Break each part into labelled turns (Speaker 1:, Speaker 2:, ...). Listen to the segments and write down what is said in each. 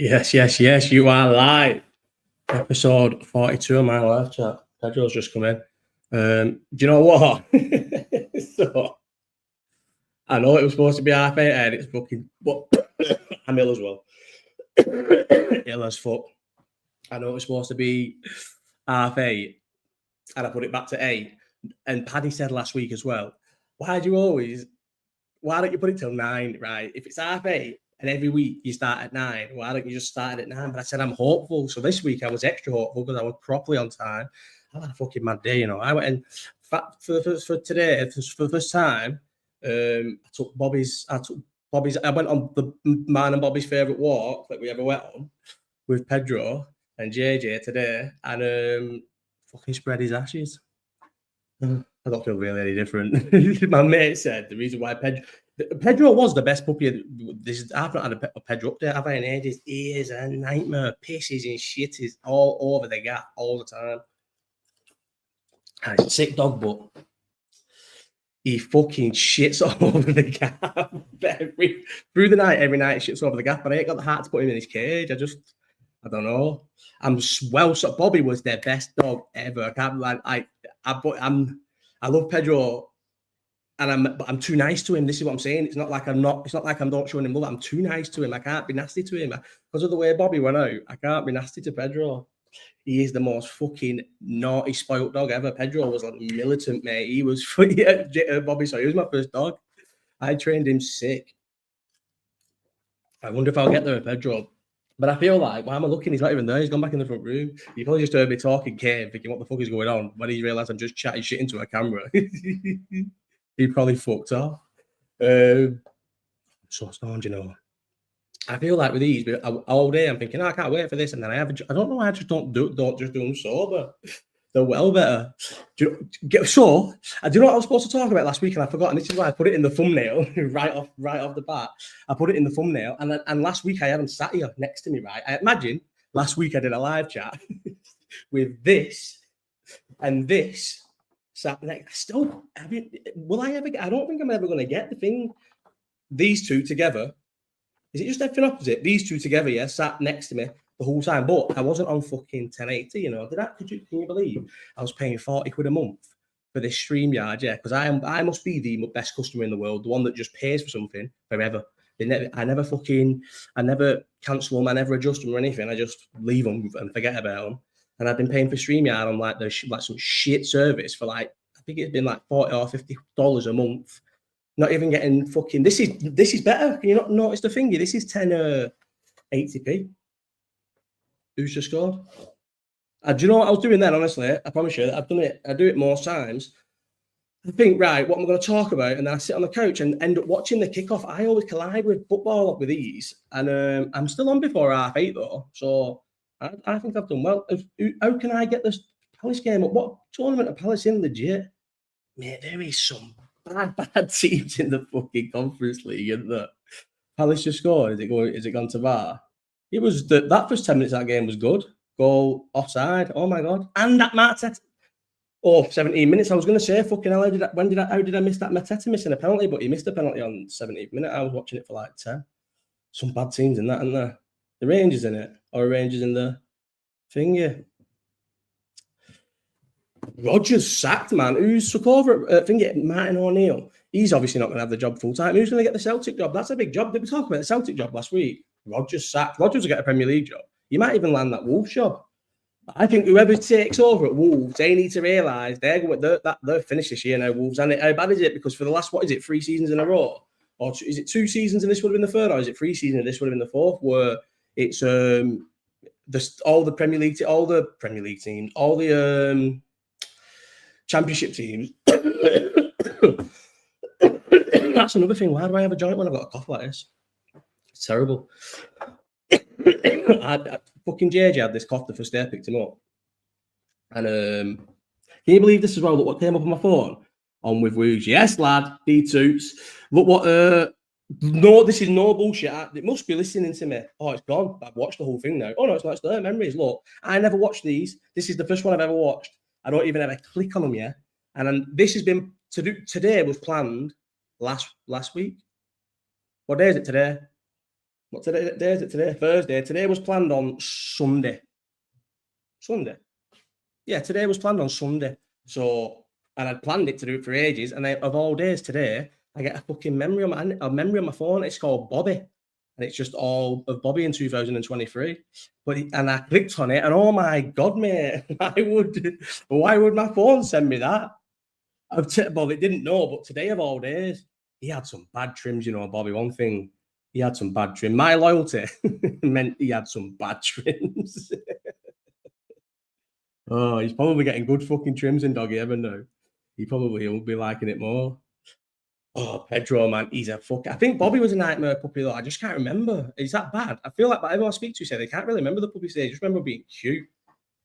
Speaker 1: Yes, you are live. Episode 42 of my live chat. Pedro's just come in. Do you know what? So, I know it was supposed to be half 8 and it's fucking, but I'm ill as well. Ill as fuck. I know it was supposed to be half 8 and I put it back to 8. And Paddy said last week as well, why don't you put it till 9, right? If it's half 8 and every week you start at 9, why don't you just start at 9? But I said I'm hopeful. So this week I was extra hopeful because I was properly on time. I had a fucking mad day, I went in for today, for the first time, I took Bobby's, I went on the mine and Bobby's favourite walk that we ever went on with Pedro and JJ today, and fucking spread his ashes. I don't feel really any different. My mate said the reason why Pedro was the best puppy. I've not had a Pedro update. I've had in ages. He is a nightmare. Pisses and shit is all over the gap all the time. He's a sick dog, but he fucking shits all over the gap. Through the night, every night, he shits over the gap. And I ain't got the heart to put him in his cage. I don't know. So Bobby was their best dog ever. I can't like I love Pedro, and I'm too nice to him. This is what I'm saying. It's not like I'm not showing him love. I'm too nice to him. I can't be nasty to him because of the way Bobby went out. I can't be nasty to Pedro. He is the most fucking naughty, spoiled dog ever. Pedro was like militant, mate. He was Bobby. Sorry, he was my first dog. I trained him sick. I wonder if I'll get there with Pedro. But I feel like, why am I looking? He's not even there. He's gone back in the front room. You probably just heard me talking, Kane, thinking, what the fuck is going on? When he realised I'm just chatting shit into a camera. He probably fucked off. So stoned, I feel like with these, all day I'm thinking, I can't wait for this. And then I don't know, I just don't just do them sober. They're well better. Do you know what I was supposed to talk about last week and I forgot, and this is why I put it in the thumbnail right off the bat. I put it in the thumbnail, and last week I had him sat here next to me, right? I imagine last week I did a live chat with this and this sat next. Will I ever get? I don't think I'm ever going to get the thing. These two together. Is it just everything opposite? These two together, yeah, sat next to me the whole time, but I wasn't on fucking 1080, Can you believe I was paying 40 quid a month for this StreamYard? Yeah, because I must be the best customer in the world, the one that just pays for something forever. I never cancel them, I never adjust them or anything. I just leave them and forget about them. And I've been paying for StreamYard on like some shit service for I think it's been like $40 or $50 a month. Not even getting fucking. This is better. Can you not notice the thingy? This is 1080p. Who's just scored? Do you know what I was doing then? Honestly, I promise you, I've done it. I do it more times. I think, right, what I'm going to talk about, and then I sit on the couch and end up watching the kickoff. I always collide with football with these, and I'm still on before 8:30 though. So I think I've done well. How can I get this Palace game up? What tournament are Palace in legit? Mate, there is some bad teams in the fucking Conference League, isn't there? Palace just scored. Is it gone to VAR? It was that first 10 minutes of that game was good. Goal offside. Oh my god! And that Mateta. 17 minutes. I was going to say, fucking hell, how did I miss that Mateta missing a penalty? But he missed a penalty on 17th minute. I was watching it for like 10. Some bad teams in that, aren't there? The Rangers in it, or Rangers in the thing, yeah. Rodgers sacked, man. Who's took over at Martin O'Neill? He's obviously not going to have the job full time. Who's going to get the Celtic job? That's a big job. Did we talk about the Celtic job last week? Rodgers sacked. Rodgers will get a Premier League job. You might even land that Wolves job. I think whoever takes over at Wolves, they need to realise they're finished this year now, Wolves. And how bad is it? Because for the last, 3 seasons in a row? Or is it 2 seasons and this would have been the third? Or is it 3 seasons and this would have been the fourth? Where it's all the Premier League teams, all the Championship teams. That's another thing. Why do I have a joint when I've got a cough like this? It's terrible. Fucking JJ had this cough the first day I picked him up. And can you believe this as well? Look what came up on my phone. On with Woogs. Yes, lad. D-toots. Look what... no, this is no bullshit. It must be listening to me. Oh, it's gone. I've watched the whole thing now. Oh, no, it's not. It's there. Memories. Look, I never watched these. This is the first one I've ever watched. I don't even ever click on them yet. And then this has been... Today was planned last week. What day is it today? What day is it today? Thursday. Today was planned on Sunday. Yeah, today was planned on Sunday. So, and I'd planned it to do it for ages. And of all days today, I get a fucking memory on my phone. It's called Bobby, and it's just all of Bobby in 2023. And I clicked on it, and oh my god, mate, why would my phone send me that? Well, it didn't know, but today of all days, he had some bad trims, Bobby. One thing, he had some bad trim. My loyalty meant he had some bad trims. Oh, he's probably getting good fucking trims in doggy heaven now. He probably will be liking it more. Oh, Pedro, man, he's a fuck. I think Bobby was a nightmare puppy, though. I just can't remember. Is that bad? I feel like everyone I speak to say they can't really remember the puppy stage. Just remember being cute.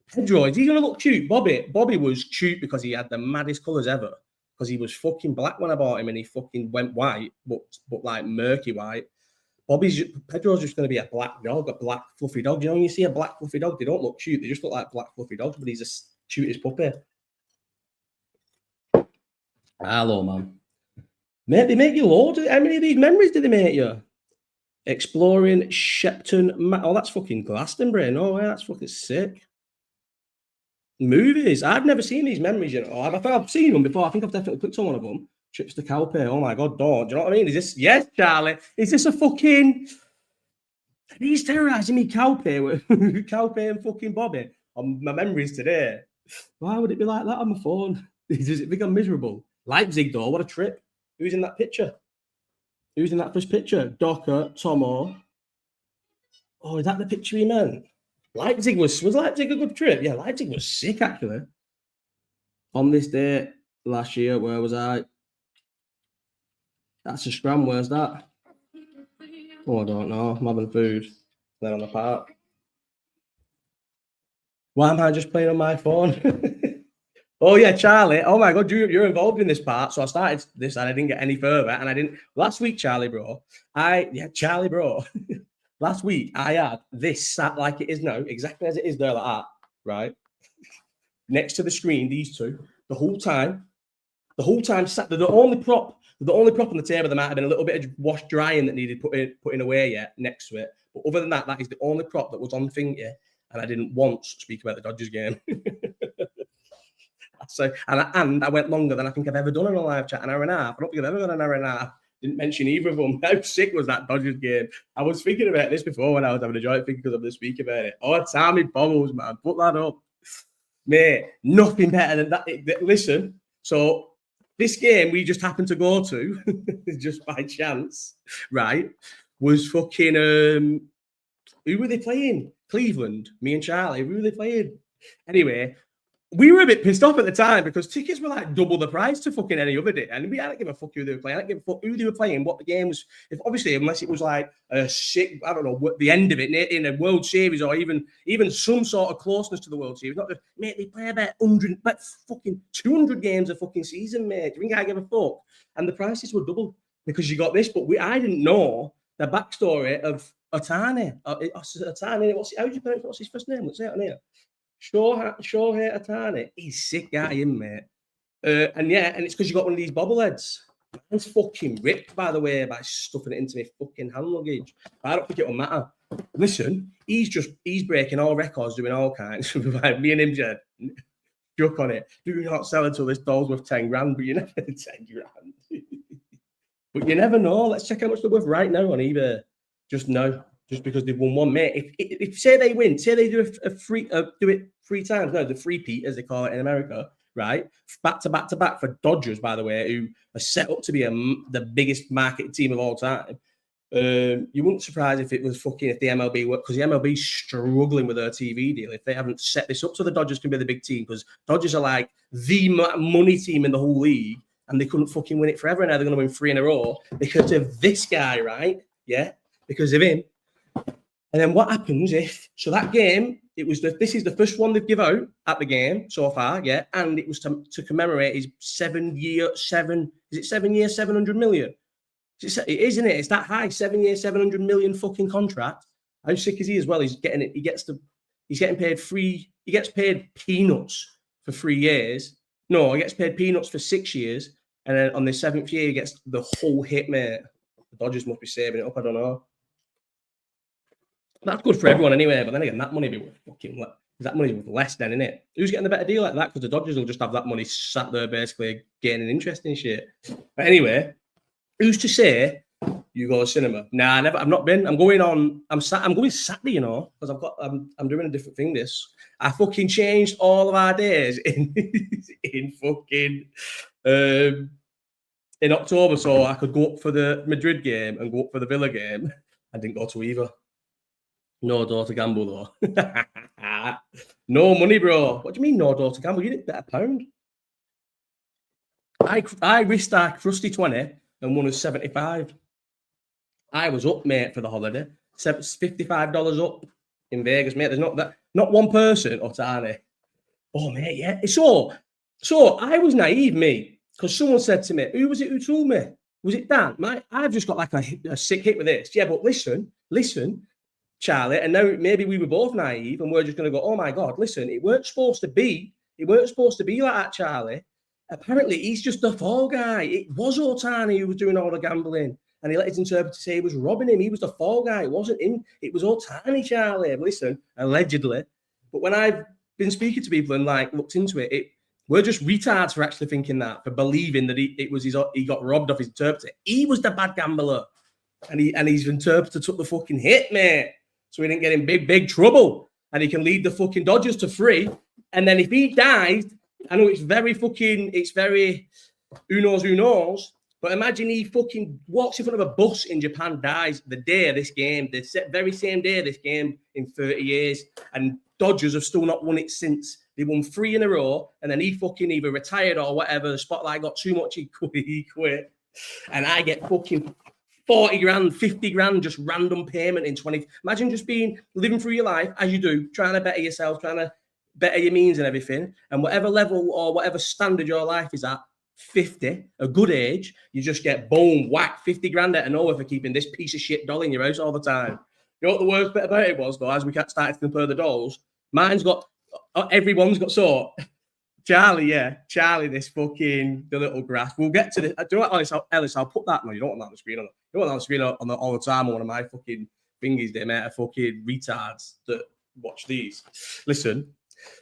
Speaker 1: Pedro, is he going to look cute? Bobby was cute because he had the maddest colours ever. Because he was fucking black when I bought him, and he fucking went white, but like murky white. Pedro's just going to be a black dog, a black fluffy dog. You know, when you see a black fluffy dog, they don't look cute. They just look like black fluffy dogs, but he's the cutest puppy. Hello, man. Mate, they make you loads. How many of these memories did they make you? Exploring Shepton. Oh, that's fucking Glastonbury. No way, that's fucking sick. Movies. I've never seen these memories, I've seen them before. I think I've definitely clicked on one of them. Trips to Calpe. Oh my god, don't. Do you know what I mean? Is this? Yes, Charlie. Is this a fucking? He's terrorizing me, Calpe and fucking Bobby on my memories today. Why would it be like that on my phone? Does it become miserable? Leipzig, though. What a trip. Who's in that picture? Who's in that first picture? Docker, Tomo. Oh, is that the picture he meant? Leipzig was Leipzig a good trip? Yeah, Leipzig was sick, actually. On this day last year, where was I? That's a scram. Where's that? Oh, I don't know. I'm having food. Then on the park. Why am I just playing on my phone? Oh yeah, Charlie. Oh my god, you're involved in this part. So I started this and I didn't get any further. And I didn't last week, Charlie, bro. Charlie, bro. Last week I had this sat like it is now, exactly as it is there, like that, right? Next to the screen, these two, the whole time sat. The only prop on the table. There might have been a little bit of wash drying that needed putting away yet next to it. But other than that, that is the only prop that was on thing here. And I didn't once speak about the Dodgers game. So and I went longer than I think I've ever done in a live chat, an hour and a half. I don't think I've ever done an hour and a half. Didn't mention either of them. How sick was that Dodgers game? I was thinking about this before when I was having a joint thing because I'm going to speak about it. Oh, Tommy Bubbles, man. Put that up. Mate, nothing better than that. Listen, so this game we just happened to go to, just by chance, right, was fucking, who were they playing? Cleveland, me and Charlie. Who were they playing? Anyway, we were a bit pissed off at the time because tickets were like double the price to fucking any other day. And I don't give a fuck who they were playing. I don't give a fuck who they were playing, what the game was. If obviously, unless it was like a sick, I don't know, the end of it in a World Series or even some sort of closeness to the World Series. Not just, mate, they play about 200 games a fucking season, mate. Do you think I give a fuck? And the prices were double because you got this, but I didn't know the backstory of Ohtani. Ohtani, what's his first name? Let's say it on here. Shohei Ohtani. He's sick guy, him, mate. And it's because you got one of these bobbleheads. Mine's fucking ripped, by the way, by stuffing it into my fucking hand luggage. But I don't think it'll matter. Listen, he's breaking all records, doing all kinds. Me and him, Jed, joke on it. Do not sell until this doll's worth 10 grand, but you never 10 grand. But you never know. Let's check how much they're worth right now on eBay. Just now. Just because they've won one, mate. If say they win, say they do do it 3 times. No, the three-peat, as they call it in America, right? Back to back for Dodgers, by the way, who are set up to be the biggest market team of all time. You wouldn't surprise if it was if the MLB worked, because the MLB's struggling with their TV deal. If they haven't set this up so the Dodgers can be the big team, because Dodgers are like the money team in the whole league, and they couldn't fucking win it forever. Now they're going to win 3 in a row because of this guy, right? Yeah, because of him. And then what happens so that game, this is the first one they've give out at the game so far, yeah, and it was to commemorate his 7 year, 700 million? It is, isn't it? It's that high, 7 year, 700 million fucking contract. How sick is he as well? He's getting paid free. He gets paid peanuts for 3 years. No, he gets paid peanuts for 6 years. And then on the 7th year, he gets the whole hit, mate. The Dodgers must be saving it up. I don't know. That's good for everyone anyway. But then again, that money be worth fucking that money worth less then, innit? Who's getting the better deal like that? Because the Dodgers will just have that money sat there basically gaining interest in shit. But anyway, who's to say you go to cinema? Nah, never. I've not been. I'm going Saturday, you know, because I'm doing a different thing. I fucking changed all of our days in fucking in October, so I could go up for the Madrid game and go up for the Villa game. I didn't go to either. No door to gamble though. No money, bro. What do you mean no door to gamble? You didn't bet £1. I risked our crusty 20 and won us 75. I was up, mate, for the holiday. $55 up in Vegas, mate. There's not one person, Ohtani. Oh, mate, yeah. So I was naive, mate, because someone said to me, who was it who told me? Was it Dan? I've just got like a sick hit with this. Yeah, but listen, Charlie, and now maybe we were both naive and we're just going to go, oh my God, listen, it weren't supposed to be like that, Charlie. Apparently, he's just a fall guy. It was Ohtani who was doing all the gambling. And he let his interpreter say he was robbing him. He was the fall guy. It wasn't him. It was Ohtani, Charlie. Listen, allegedly. But when I've been speaking to people and like looked into it, we're just retards for actually thinking that, for believing that he got robbed off his interpreter. He was the bad gambler. And his interpreter took the fucking hit, mate. So he didn't get in big trouble. And he can lead the fucking Dodgers to 3. And then if he dies, I know it's very who knows. But imagine he fucking walks in front of a bus in Japan, dies the day of this game, the very same day of this game in 30 years. And Dodgers have still not won it since. They won 3 in a row. And then he fucking either retired or whatever. The spotlight got too much, he quit. And I get fucking 40 grand, 50 grand, just random payment in 20. Imagine just living through your life as you do, trying to better yourself, trying to better your means and everything. And whatever level or whatever standard your life is at, 50, a good age, you just get boom, whack, 50 grand out of nowhere for keeping this piece of shit doll in your house all the time. You know what the worst bit about it was, though, as we started to compare the dolls, everyone's got Charlie, this fucking, the little grass. We'll get to this. Do you know what, Ellis, I'll put that. No, you don't want that on the screen. You don't want that on the screen all the time on one of my fucking thingies there, mate, of fucking retards that watch these. Listen,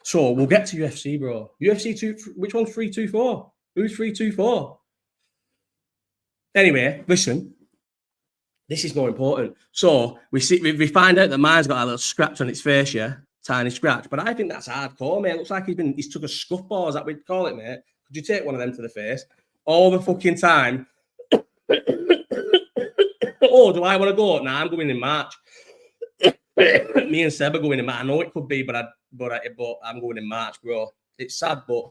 Speaker 1: so we'll get to UFC, bro. UFC 2, which one's 324? Who's 324? Anyway, listen. This is more important. So we find out that mine's got a little scratch on its face, yeah? Tiny scratch. But I think that's hardcore, mate. It looks like he's took a scuff ball, is that what we'd call it, mate? Could you take one of them to the face? All the fucking time. Oh, do I want to go? Nah, I'm going in March. Me and Seb are going in March. I know it could be, but I'm going in March, bro. It's sad, but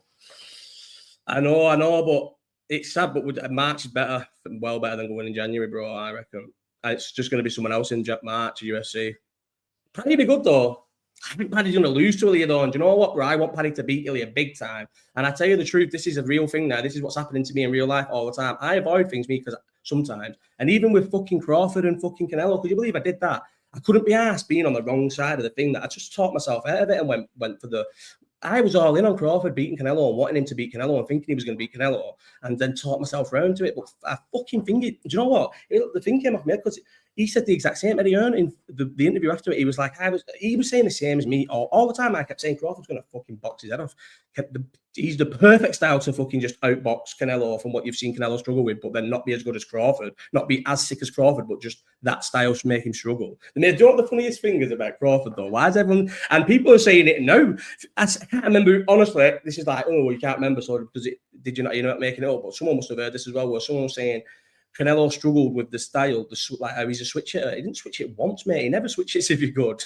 Speaker 1: I know, but it's sad, but March is well better than going in January, bro, I reckon. It's just going to be someone else in March, UFC. Paddy be good, though. I think Paddy's going to lose to Ilya, though. And do you know what, bro? I want Paddy to beat Ilya big time. And I tell you the truth, this is a real thing now. This is what's happening to me in real life all the time. I avoid things, because sometimes, and even with fucking Crawford and fucking Canelo, could you believe I did that? I couldn't be asked being on the wrong side of the thing that I just talked myself out of it and went for the... I was all in on Crawford beating Canelo and wanting him to beat Canelo and thinking he was going to beat Canelo, and then talked myself round to it. But I fucking think it. Do you know what? The thing came off me because he said the exact same. Eddie Hearn in the interview after it, he was like, he was saying the same as me all the time. I kept saying Crawford's going to fucking box his head off. He's the perfect style to fucking just outbox Canelo from what you've seen Canelo struggle with, but then not be as good as Crawford, not be as sick as Crawford, but just that style to make him struggle. And they don't know the funniest thing is about Crawford, though. Why is everyone, and people are saying it now, I can't remember, honestly, this is like, oh, you can't remember, so did you not, you're not making it up, but someone must have heard this as well, where someone was saying Canelo struggled with the style, like how he's a switch hitter. He didn't switch it once, mate. He never switches if you're good.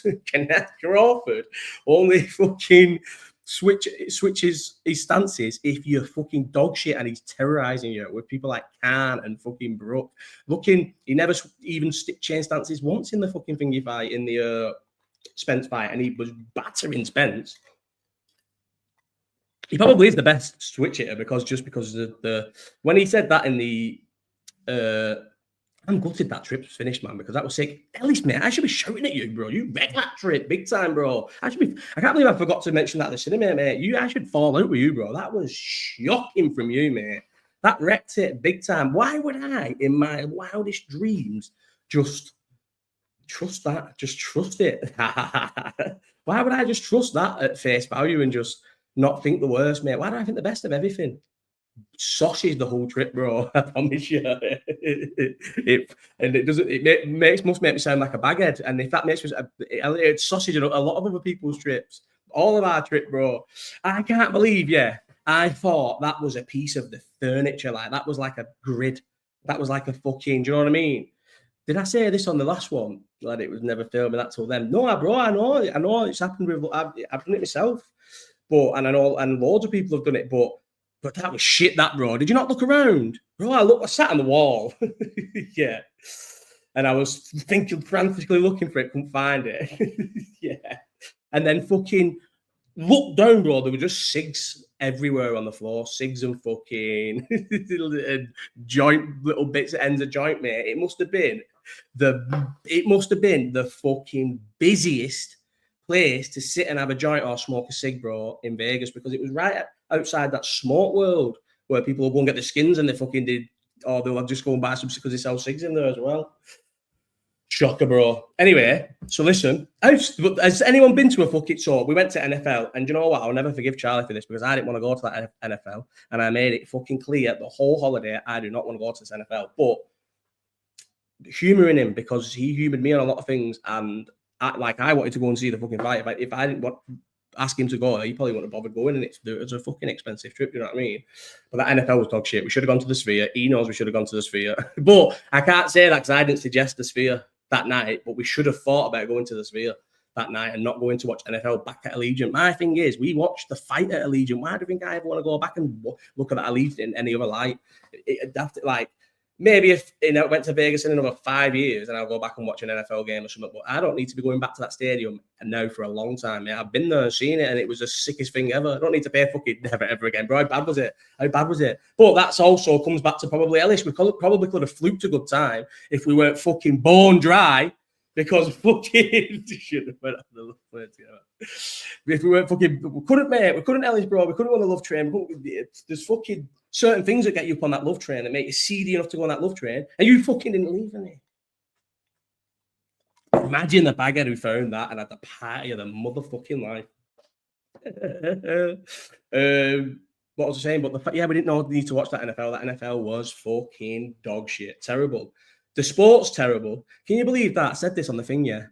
Speaker 1: Crawford only fucking switches his stances if you're fucking dog shit and he's terrorizing you with people like Khan and fucking Brook. He never even changed stances once in the fucking thingy fight, in the Spence fight, and he was battering Spence. He probably is the best switch hitter because of the when he said that in the I'm gutted that trip's finished, man, because that was sick. Ellis, mate, I should be shouting at you, bro. You wrecked that trip big time, bro. I can't believe I forgot to mention that at the cinema, mate. I should fall out with you, bro. That was shocking from you, mate. That wrecked it big time. Why would I, in my wildest dreams, just Trust that. Just trust it. Why would I just trust that at face value and just not think the worst, mate? Why do I think the best of everything? Sausage the whole trip, bro. I promise you. And it doesn't. Must make me sound like a baghead. And if that makes me, it's sausage a lot of other people's trips. All of our trip, bro. I can't believe. Yeah, I thought that was a piece of the furniture. Like that was like a grid. That was like a fucking. Do you know what I mean? Did I say this on the last one? Glad it was never filming that till then. No, bro. I know. It's happened with. I've done it myself. But and I know, and loads of people have done it. But that was shit, that, bro. Did you not look around? Bro, I sat on the wall. Yeah. And I was thinking, frantically looking for it, couldn't find it. Yeah. And then fucking look down, bro. There were just cigs everywhere on the floor. Cigs and fucking joint, little bits at ends of joint, mate. It must have been the fucking busiest place to sit and have a joint or smoke a cig, bro, in Vegas, because it was right outside that smoke world where people will go and get the skins and they fucking did, or they'll just go and buy some because they sell cigs in there as well. Shocker, bro. Anyway, so listen, has anyone been to a fucking, so we went to NFL, and you know what? I'll never forgive Charlie for this because I didn't want to go to that NFL, and I made it fucking clear the whole holiday I do not want to go to this NFL, but humouring him because he humoured me on a lot of things, and I wanted to go and see the fucking fight. If I didn't ask him to go, he probably wouldn't have bothered going, and it's a fucking expensive trip, you know what I mean? But that NFL was dog shit. We should have gone to the Sphere. He knows we should have gone to the Sphere. But I can't say that because I didn't suggest the Sphere that night, but we should have thought about going to the Sphere that night and not going to watch NFL back at Allegiant. My thing is, we watched the fight at Allegiant. Why do you think I ever want to go back and look at that Allegiant in any other light? Maybe if went to Vegas in another 5 years and I'll go back and watch an NFL game or something, but I don't need to be going back to that stadium now for a long time. Yeah, I've been there and seen it, and it was the sickest thing ever. I don't need to pay fucking never ever again, bro. How bad was it? But that's also comes back to probably Ellis. We probably could have fluked a good time if we weren't fucking bone dry, because fucking should have went on the love train together. If we weren't fucking, we couldn't Ellis, bro. We couldn't go on the love train. There's fucking certain things that get you up on that love train that make you seedy enough to go on that love train, and you fucking didn't leave me. Imagine the bagger who found that and had the party of the motherfucking life. What was I saying? But we didn't need to watch that NFL. That NFL was fucking dog shit. Terrible. The sport's terrible. Can you believe that? I said this on the thing, yeah.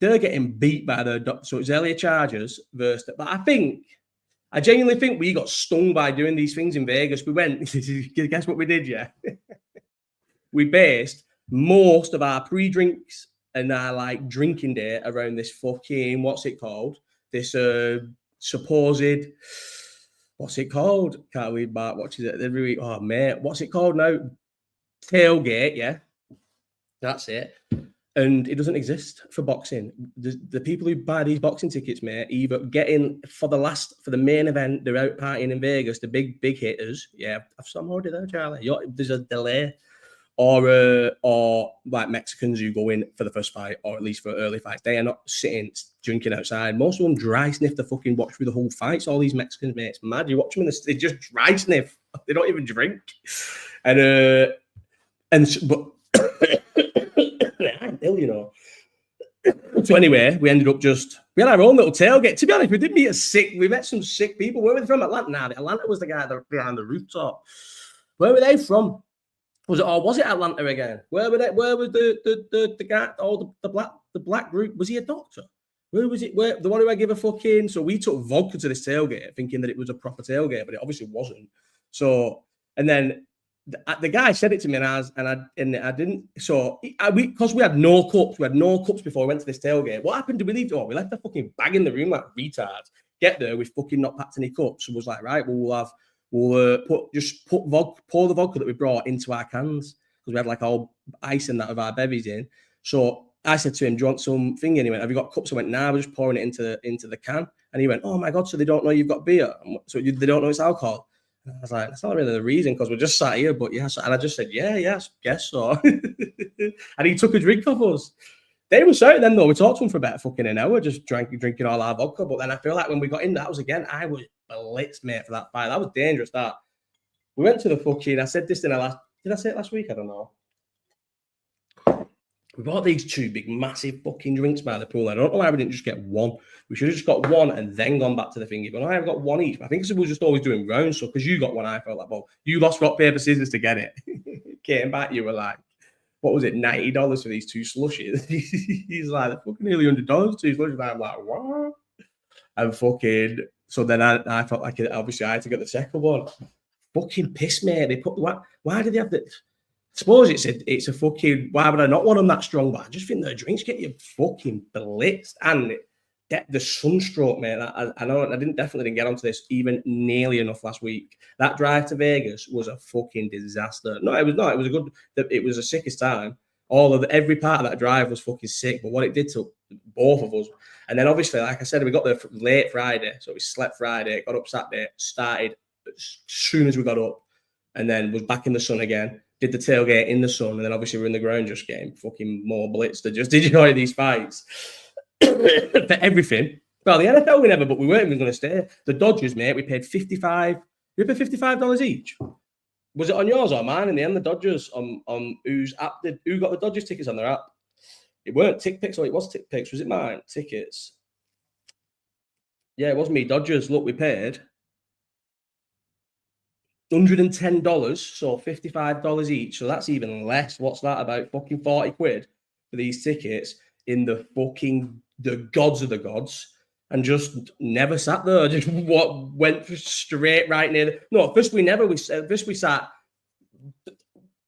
Speaker 1: They're getting beat by so it's LA Chargers versus, but I genuinely think we got stung by doing these things in Vegas. We went, guess what we did, yeah? We based most of our pre-drinks and our drinking day around this fucking, what's it called? This supposed, what's it called? Can't read Bart watches it every week. Oh, mate, what's it called now? Tailgate, yeah. That's it. And it doesn't exist for boxing. The people who buy these boxing tickets, mate, either get in for the main event, they're out partying in Vegas, the big hitters. Yeah, I'm already there, Charlie. There's a delay. Or like Mexicans who go in for the first fight, or at least for early fights. They are not sitting drinking outside. Most of them dry sniff the fucking watch through the whole fights. All these Mexicans, mate, it's mad. You watch them they just dry sniff. They don't even drink. But I'm ill, you know. So anyway, we ended up we had our own little tailgate. To be honest, we met some sick people. Where were they from? Atlanta. Now, Atlanta was the guy behind the rooftop. Where were they from? Was it Atlanta again? Where were they? Where was the guy? The black group? Was he a doctor? Where was it? Where the one who I give a fucking? So we took vodka to this tailgate, thinking that it was a proper tailgate, but it obviously wasn't. So and then the guy said it to me, and I didn't. So because we had no cups, before we went to this tailgate. What happened? Did we leave? We left the fucking bag in the room like retards. Get there, we fucking not packed any cups. So was like, right, we'll pour the vodka that we brought into our cans, because we had all ice and that of our bevies in. So I said to him, do you want something? And he went, have you got cups? I went, nah, we're just pouring it into the can. And he went, oh my God, so they don't know you've got beer? So they don't know it's alcohol? And I was like, that's not really the reason, because we're just sat here, but yes. And I just said, yeah, guess so. And he took a drink off us. They were certain then, though. We talked to him for about fucking an hour, just drinking all our vodka. But then I feel like when we got in the house again, I was blitzed, mate, for that fight. That was dangerous, that. We went to the fucking, I said this in did I say it last week? I don't know. We bought these 2 big, massive fucking drinks by the pool. I don't know why we didn't just get one. We should have just got one and then gone back to the thingy. But I've got one each. I think we were just always doing rounds. So because you got one, I felt like, well, you lost rock, paper, scissors to get it. Came back, you were like, what was it, $90 for these 2 slushies? He's like, fucking nearly $100, 2 slushies. I'm like, what? And fucking, so then I felt like obviously I had to get the second one. Fucking piss me. They put, why did they have the, I suppose it's a fucking, why would I not want them that strong? But I just think the drinks get you fucking blitzed. And the sunstroke, mate. I know I definitely didn't get onto this even nearly enough last week. That drive to Vegas was a fucking disaster. No, it was not. It was a good, it was the sickest time. Every part of that drive was fucking sick. But what it did to both of us. And then obviously, like I said, we got there late Friday. So we slept Friday, got up Saturday, started as soon as we got up, and then was back in the sun again. Did the tailgate in the sun, and then obviously we're in the ground just getting fucking more blitzed. Did you know these fights for everything? Well, the NFL we never, but we weren't even going to stay. The Dodgers, mate, we paid $55. We paid $55 each. Was it on yours or mine? In the end, the Dodgers on whose app who got the Dodgers tickets on their app? It weren't TickPicks, or it was TickPicks. Was it mine? Tickets. Yeah, it was me. Dodgers. Look, we paid $110, so $55 each. So that's even less. What's that, about fucking 40 quid for these tickets in the gods of the gods, and just never sat there. Just went straight right near first we sat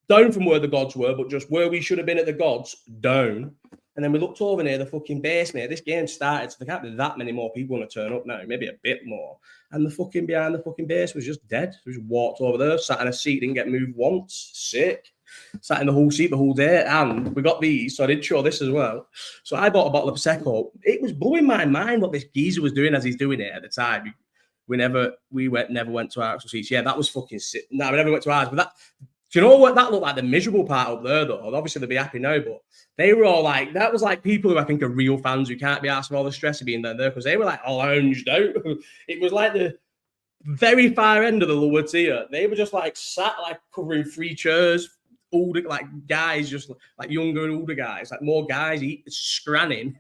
Speaker 1: down from where the gods were, but just where we should have been at the gods, down. And then we looked over near the fucking base, mate. This game started, so there can't be that many more people want to turn up now, maybe a bit more. And the fucking behind the fucking base was just dead. We just walked over there, sat in a seat, didn't get moved once. Sick. Sat in the whole seat the whole day. And we got these, so I did show this as well. So I bought a bottle of Prosecco. It was blowing my mind what this geezer was doing as he's doing it at the time. We never went to our actual seats. Yeah, that was fucking sick. No, we never went to ours, but that. Do you know what that looked like? The miserable part up there, though. Obviously, they'll be happy now, but they were all like, that was like people who I think are real fans who can't be asked for all the stress of being there because they were like lounged out. It was like the very far end of the lower tier. They were just like sat like covering 3 chairs, older like guys, just like younger and older guys, like more guys scranning,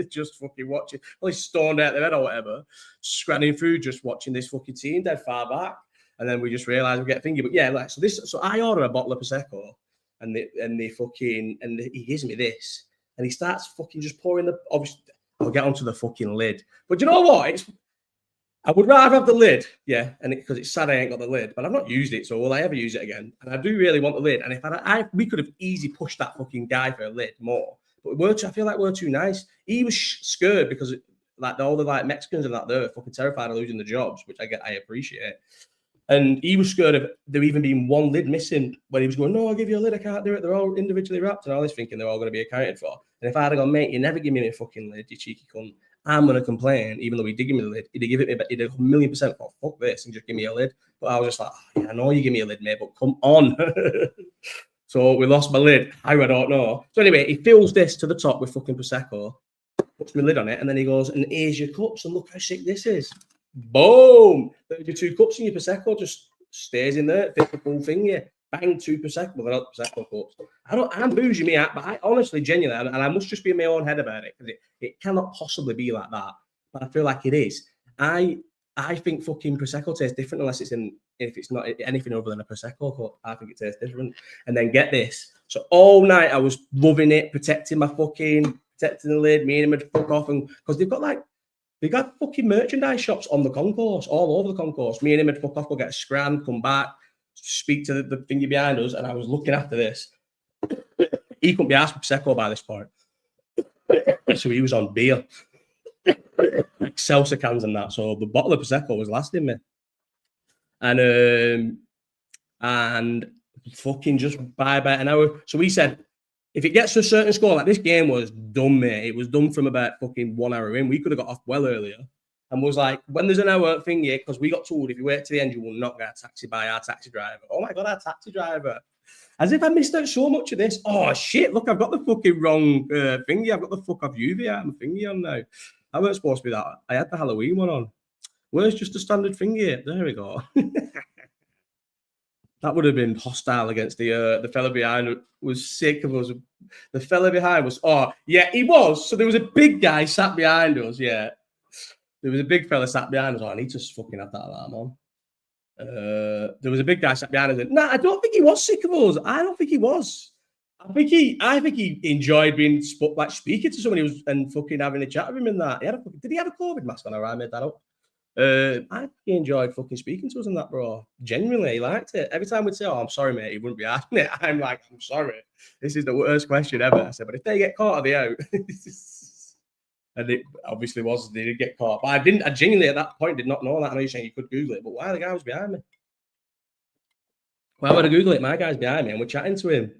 Speaker 1: just fucking watching. Well, they stoned out their head or whatever, scranning through, just watching this fucking team dead far back. And then we just realized we get thingy. But yeah, like so I order a bottle of Prosecco and he gives me this. And he starts fucking just pouring obviously I'll get onto the fucking lid. But you know what? I would rather have the lid, yeah, and because it's sad I ain't got the lid, but I've not used it, so will I ever use it again? And I do really want the lid. And if we could have easily pushed that fucking guy for a lid more, but I feel like we're too nice. He was scared because like all the like Mexicans and that they're fucking terrified of losing the jobs, which I appreciate. And he was scared of there even being one lid missing when he was going, no, I'll give you a lid. I can't do it. They're all individually wrapped. And I was thinking they're all going to be accounted for. And if I had gone, mate, you never give me a fucking lid, you cheeky cunt, I'm going to complain, even though he did give me the lid. He'd give it me, but he'd 1,000,000% thought, fuck this, and just give me a lid. But I was just like, oh, yeah, I know you give me a lid, mate, but come on. So we lost my lid. How, I don't know. So anyway, he fills this to the top with fucking Prosecco, puts my lid on it, and then he goes, and here's your cups, and look how sick this is. Boom! There's your 2 cups and your Prosecco just stays in there, fits the full thing, yeah. Bang, 2 Prosecco, well, they're not Prosecco cups. I'm bougie me out, but I honestly, genuinely, and I must just be in my own head about it, because it cannot possibly be like that. But I feel like it is. I think fucking Prosecco tastes different unless if it's not anything other than a Prosecco cup. I think it tastes different. And then get this. So all night I was loving it, protecting the lid, me and him would fuck off, and because they got fucking merchandise shops on the concourse, all over the concourse. Me and him would fuck off, go get a scram, come back, speak to the thingy behind us, and I was looking after this. He couldn't be asked for Prosecco by this point. So he was on beer. Seltzer cans and that. So the bottle of Prosecco was lasting me. And fucking just by about an hour. So we said, if it gets to a certain score, like this game was done, mate. It was done from about fucking 1 hour in. We could have got off well earlier. And was like, when there's an hour thing here, because we got told if you wait to the end, you will not get a taxi by our taxi driver. Oh my God, our taxi driver. As if I missed out so much of this. Oh shit, look, I've got the fucking wrong thingy. I've got the fuck off UV out of my thingy on now. I weren't supposed to be that. I had the Halloween one on. Where's just a standard thingy? There we go. That would have been hostile against the fella behind. Was sick of us. The fella behind was, he was. So there was a big guy sat behind us. Yeah, there was a big fella sat behind us. I need to fucking have that alarm on. There was a big guy sat behind us. I don't think he was sick of us. I don't think he was. I think he enjoyed being speaking to somebody and fucking having a chat with him and that. Did he have a COVID mask on, or I made that up? I think he enjoyed fucking speaking to us and that, bro. Genuinely, he liked it. Every time we'd say, I'm sorry, mate, he wouldn't be asking it. I'm like, I'm sorry. This is the worst question ever. I said, but if they get caught, are they out? And it obviously was, they did get caught. But I genuinely at that point did not know that. I know you're saying you could Google it, but why the guy was behind me? Why would I Google it? My guy's behind me and we're chatting to him.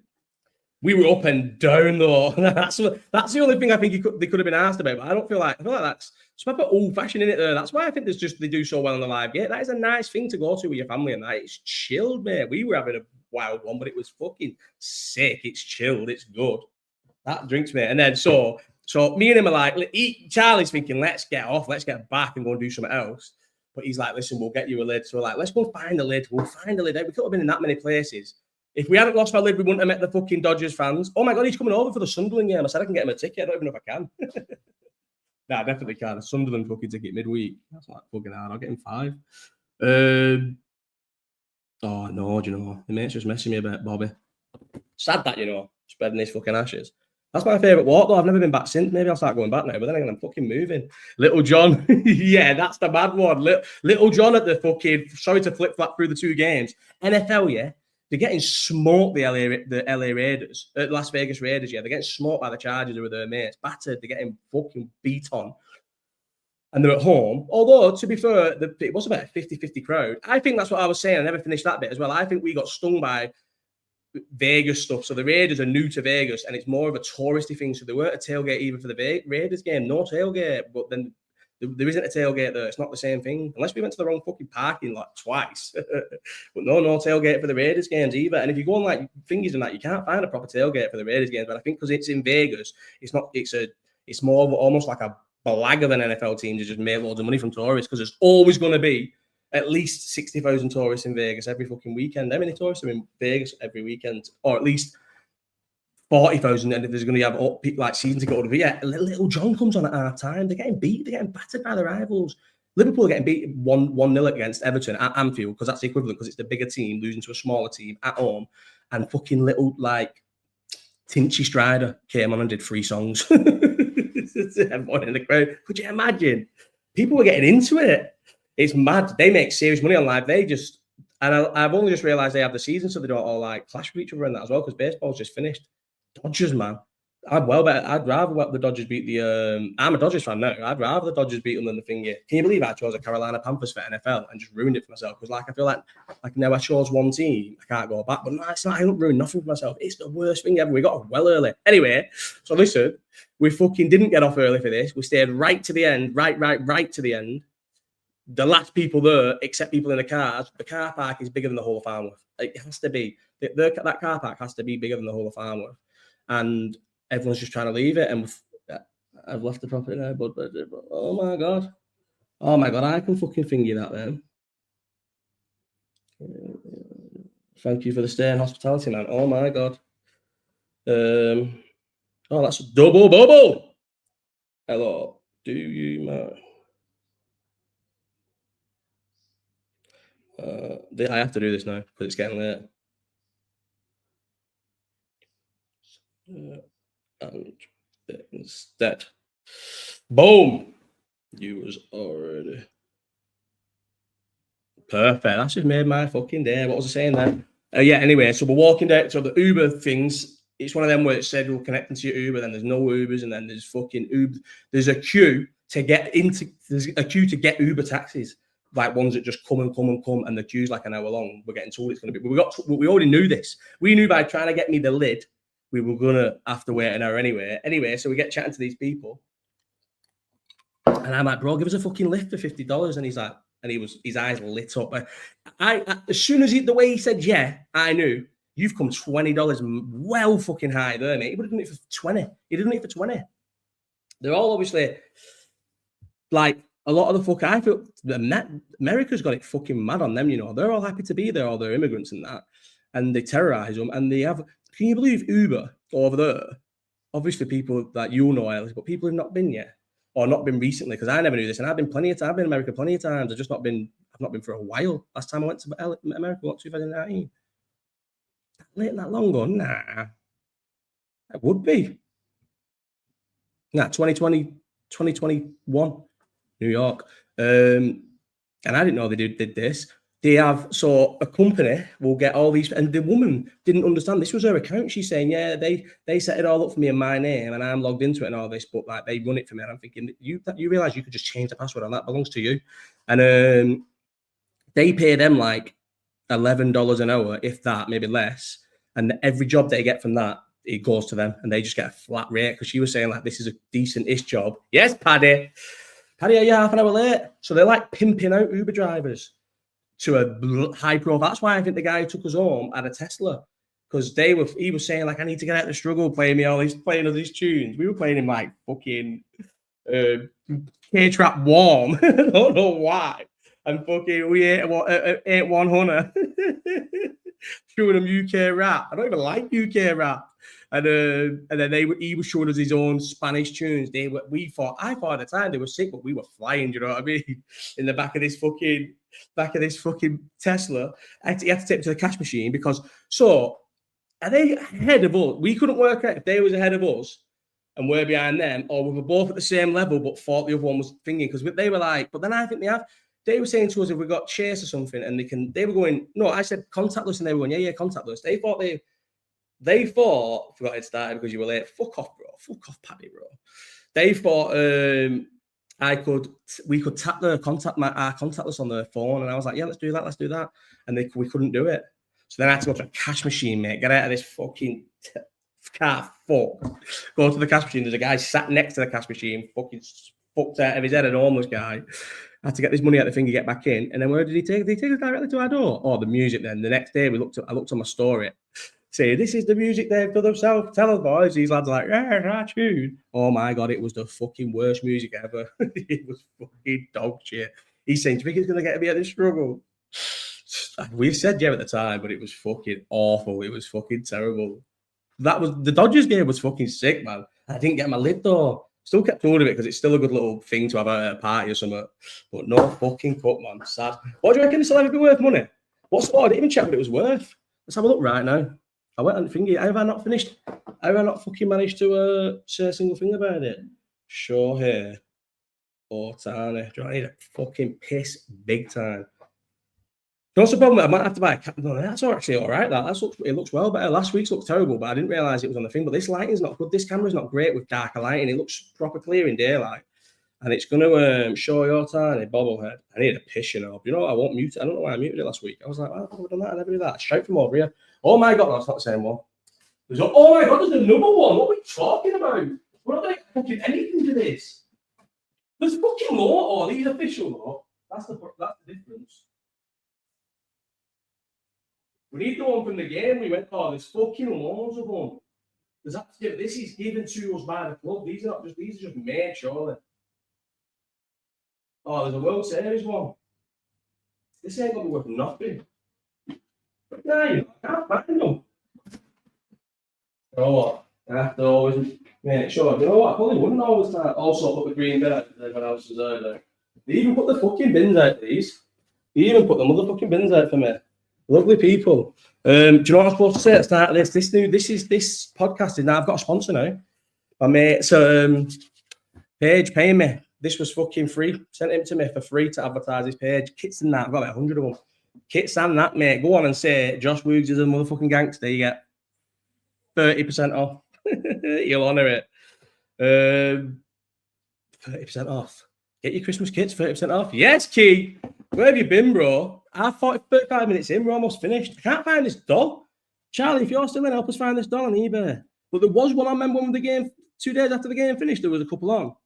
Speaker 1: We were up and down though. That's the only thing I think they could have been asked about. But I feel like that's proper old-fashioned in it there. That's why I think they do so well in the live gate. That is a nice thing to go to with your family and that. It's chilled, mate. We were having a wild one, but it was fucking sick. It's chilled. It's good. That drinks, mate. And then so me and him are like, Charlie's thinking, let's get off, let's get back and go and do something else. But he's like, listen, we'll get you a lid. So we're like, let's go find a lid. We'll find a lid. We could have been in that many places. If we hadn't lost our lid, we wouldn't have met the fucking Dodgers fans. Oh my God, he's coming over for the Sunderland game. I said I can get him a ticket. I don't even know if I can. Nah, I definitely can. A Sunderland fucking ticket midweek. That's like fucking hard. I'll get him 5. Oh no, do you know? The mate's just messing me a bit, Bobby. Sad that, spreading his fucking ashes. That's my favourite walk, though. I've never been back since. Maybe I'll start going back now, but then again, I'm fucking moving. Little John. Yeah, that's the bad one. Little John at the fucking, sorry to flip-flap through the 2 games. NFL, yeah. They're getting smoked, the LA Raiders. Las Vegas Raiders, yeah. They're getting smoked by the Chargers with their mates. Battered. They're getting fucking beat on. And they're at home. Although, to be fair, it was about a 50-50 crowd. I think that's what I was saying. I never finished that bit as well. I think we got stung by Vegas stuff. So the Raiders are new to Vegas and it's more of a touristy thing. So they weren't a tailgate even for the Raiders game. No tailgate. But then there isn't a tailgate there. It's not the same thing. Unless we went to the wrong fucking parking lot twice. But no tailgate for the Raiders games either. And if you go on like thingies and that, you can't find a proper tailgate for the Raiders games. But I think because it's in Vegas, it's more of almost like a blag of an NFL team to just make loads of money from tourists, because there's always going to be at least 60,000 tourists in Vegas every fucking weekend. How many tourists are in Vegas every weekend? Or at least 40,000. And if there's going to have like season ticket holders, yeah, Little John comes on at half time. They're getting beat. They're getting battered by the rivals. Liverpool are getting beat 1-0 against Everton at Anfield, because that's the equivalent, because it's the bigger team losing to a smaller team at home. And fucking little like Tinchy Strider came on and did 3 songs. Everyone in the crowd. Could you imagine? People were getting into it. It's mad. They make serious money on live. I've only just realised they have the season, so they don't all like clash with each other and that as well, because baseball's just finished. Dodgers, man. I'd rather the Dodgers beat the. I'm a Dodgers fan now. I'd rather the Dodgers beat them than the thingy. Can you believe I chose a Carolina Panthers for NFL and just ruined it for myself? Because I feel like now I chose one team, I can't go back. But no, it's not. I don't ruin nothing for myself. It's the worst thing ever. We got off well early. Anyway, so listen, we fucking didn't get off early for this. We stayed right to the end, right to the end. The last people there, except people in the cars, the car park is bigger than the whole of Farnworth. It has to be. That car park has to be bigger than the whole of Farnworth. And everyone's just trying to leave it. And I've left the property now, but oh my God. Oh my God, I can fucking finger that then. Thank you for the stay and hospitality, man. Oh my God. Oh, that's a double bubble. Hello. Do you mind? I have to do this now because it's getting late. And instead, boom, you was already perfect. That's just made my fucking day. What was I saying then? Yeah. Anyway, so we're walking down. So the Uber things. It's one of them where it said we'll connect into your Uber. Then there's no Ubers, and then there's fucking Uber. There's a queue to get into. There's a queue to get Uber taxis. Like ones that just come, and the queue's like an hour long. We're getting told it's going to be. We already knew this. We knew by trying to get me the lid, we were gonna have to wait an hour anyway. Anyway, so we get chatting to these people, and I'm like, bro, give us a fucking lift for $50. And he's like, his eyes lit up. As soon as the way he said yeah, I knew you've come $20 well fucking high there, mate. He would have done it for 20. He didn't do it for 20. They're all obviously like a lot of the I feel America's got it fucking mad on them, you know. They're all happy to be there, all their immigrants and that. And they terrorize them. And they have, can you believe Uber over there? Obviously, people that you know, Ellis, but people have not been yet. Or not been recently, because I never knew this. And I've been plenty of times. I've been in America plenty of times. I've not been for a while. Last time I went to America, what, 2019? That long ago? Nah. It would be. Nah, 2021, New York. And I didn't know they did this. They have, so a company will get all these, and the woman didn't understand. This was her account. She's saying, yeah, they set it all up for me in my name, and I'm logged into it and all this, but like they run it for me. And I'm thinking, you realize you could just change the password on that, belongs to you. And they pay them like $11 an hour, if that, maybe less. And every job they get from that, it goes to them, and they just get a flat rate. Because she was saying like, this is a decent-ish job. Yes, Paddy, are you half an hour late? So they're like pimping out Uber drivers to a high profile. That's why I think the guy who took us home had a Tesla, because he was saying like, I need to get out of the struggle, playing all these tunes. We were playing him like fucking K-Trap Warm. I don't know why. And fucking we ate 100 showing him UK rap. I don't even like UK rap. And then he was showing us his own Spanish tunes. I thought at the time they were sick, but we were flying. You know what I mean? In the back of this fucking Tesla. He had to take it to the cash machine because. So are they ahead of us? We couldn't work out if they was ahead of us and we're behind them, or we were both at the same level, but thought the other one was thinking, because they were like. But then I think they were saying to us if we got Chase or something, and they were going. No, I said contactless, and they were going, yeah, contactless. They thought, forgot it started because you were late. Fuck off, bro. Fuck off, Paddy, bro. They thought we could tap our contactless on the phone, and I was like, yeah, let's do that. And we couldn't do it. So then I had to go to a cash machine, mate. Get out of this fucking car, fuck. Go to the cash machine. There's a guy sat next to the cash machine, fucking fucked out of his head, an homeless guy. I had to get this money out of the thing, get back in. And then where did he take? Did he take us directly to our door? Oh, the music then. The next day I looked on my story. Say, this is the music they've done themselves. Tell us, boys. These lads are like, yeah, tune. Oh my God, it was the fucking worst music ever. It was fucking dog shit. He's saying, do you think he's going to get a bit of this struggle? We said yeah at the time, but it was fucking awful. It was fucking terrible. The Dodgers game was fucking sick, man. I didn't get my lid though. Still kept hold of it because it's still a good little thing to have at a party or something. But no fucking cup, man. Sad. What do you reckon this will ever be worth money? What's the I didn't even check what it was worth. Let's have a look right now. I went and thingy. Have I not finished? Have I not fucking managed to say a single thing about it? Shohei Ohtani. Do I need a fucking piss big time? What's the problem? I might have to buy a cap. No, that's actually all right. It looks well better. Last week's looked terrible, but I didn't realise it was on the thing. But this lighting's not good. This camera's not great with darker lighting. It looks proper clear in daylight. And it's going to show your tiny bobblehead. I need a piss, you know. You know what? I won't mute it. I don't know why I muted it last week. I was like, I've never done that. I never do that. Shout from over here. Oh my God, no, it's not the same one. Oh my God, there's another one. What are we talking about? We're not going to fucking anything to this. There's fucking more. Oh, these official though. That's the difference. We need the one from the game. We went, oh, there's fucking loads of them. This is given to us by the club. These are just made, surely. Oh, there's a World Series one. This ain't going to be worth nothing. But no, I can't find them. You know what? I have to always make sure. You know what? I probably wouldn't always also put the green bin out because everyone else is there. They even put the fucking bins out, these. They even put the motherfucking bins out for me. Lovely people. Do you know what I'm supposed to say at the start of this? This podcast is now. I've got a sponsor now. My mate, Page paying me. This was fucking free. Sent him to me for free to advertise his page. Kits and that. I've got like 100 of them. Kits and that, mate. Go on and say Josh Woogs is a motherfucking gangster. You get 30% off. You'll honour it. 30% off. Get your Christmas kits, 30% off. Yes, Key. Where have you been, bro? I'm 35 minutes in. We're almost finished. I can't find this doll. Charlie, if you're still in, help us find this doll on eBay. But there was one, I remember when the game, 2 days after the game finished, there was a couple on.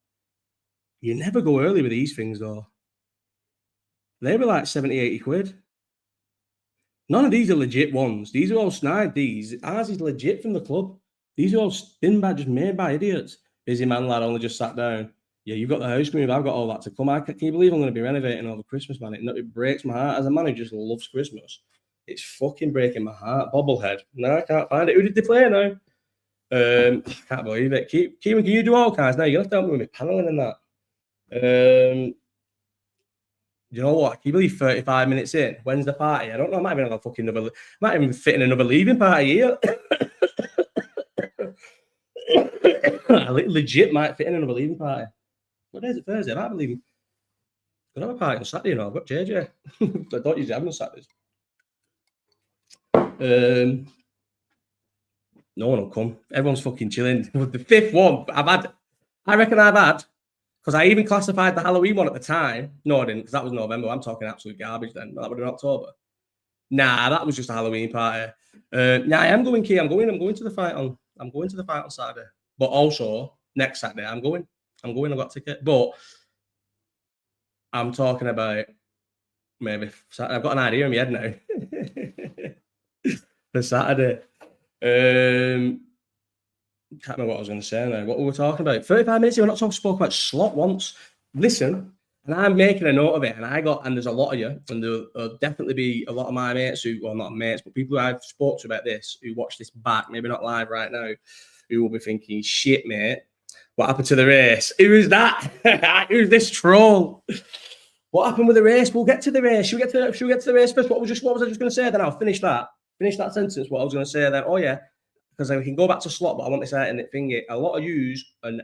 Speaker 1: You never go early with these things, though. They were like 70, 80 quid. None of these are legit ones. These are all snide. Ours is legit from the club. These are all spin badges made by idiots. Busy man, lad, only just sat down. Yeah, you've got the house move. I've got all that to come. Can you believe I'm going to be renovating over Christmas, man? It breaks my heart. As a man who just loves Christmas, it's fucking breaking my heart. Bobblehead. No, I can't find it. Who did they play now? I can't believe it. Kieran, can you do all kinds now? You're going to have to help me with my paneling and that. You know what? Can you believe 35 minutes in? When's the party? I don't know. I might even fit in another leaving party here. I legit might fit in another leaving party. What day is it? Thursday? I might be leaving. I have a party on Saturday, you know. I've got JJ. I don't usually have on Saturdays. No one will come. Everyone's fucking chilling. The fifth one I reckon I've had, because I even classified the Halloween one at the time. No, I didn't, because that was November. I'm talking absolute garbage then. That would have been October. Nah, that was just a Halloween party. Yeah, I am going, Key. I'm going to the fight on Saturday. But also, next Saturday, I'm going. I've got a ticket. But I'm talking about maybe Saturday. I've got an idea in my head now. For Saturday. Can't remember what I was going to say now. What were we talking about? 35 minutes. We're not spoke about slot once. Listen, and I'm making a note of it. And there's a lot of you, and there'll definitely be a lot of my mates not mates, but people who I've spoke to about this who watch this back, maybe not live right now, who will be thinking, shit, mate, what happened to the race? Who is that? Who's this troll? What happened with the race? We'll get to the race. Should we get to the race first? What was I just going to say? Then I'll finish that sentence. What I was going to say then. Oh yeah, because we can go back to slot, but I want to say in it thingy. A lot of yous and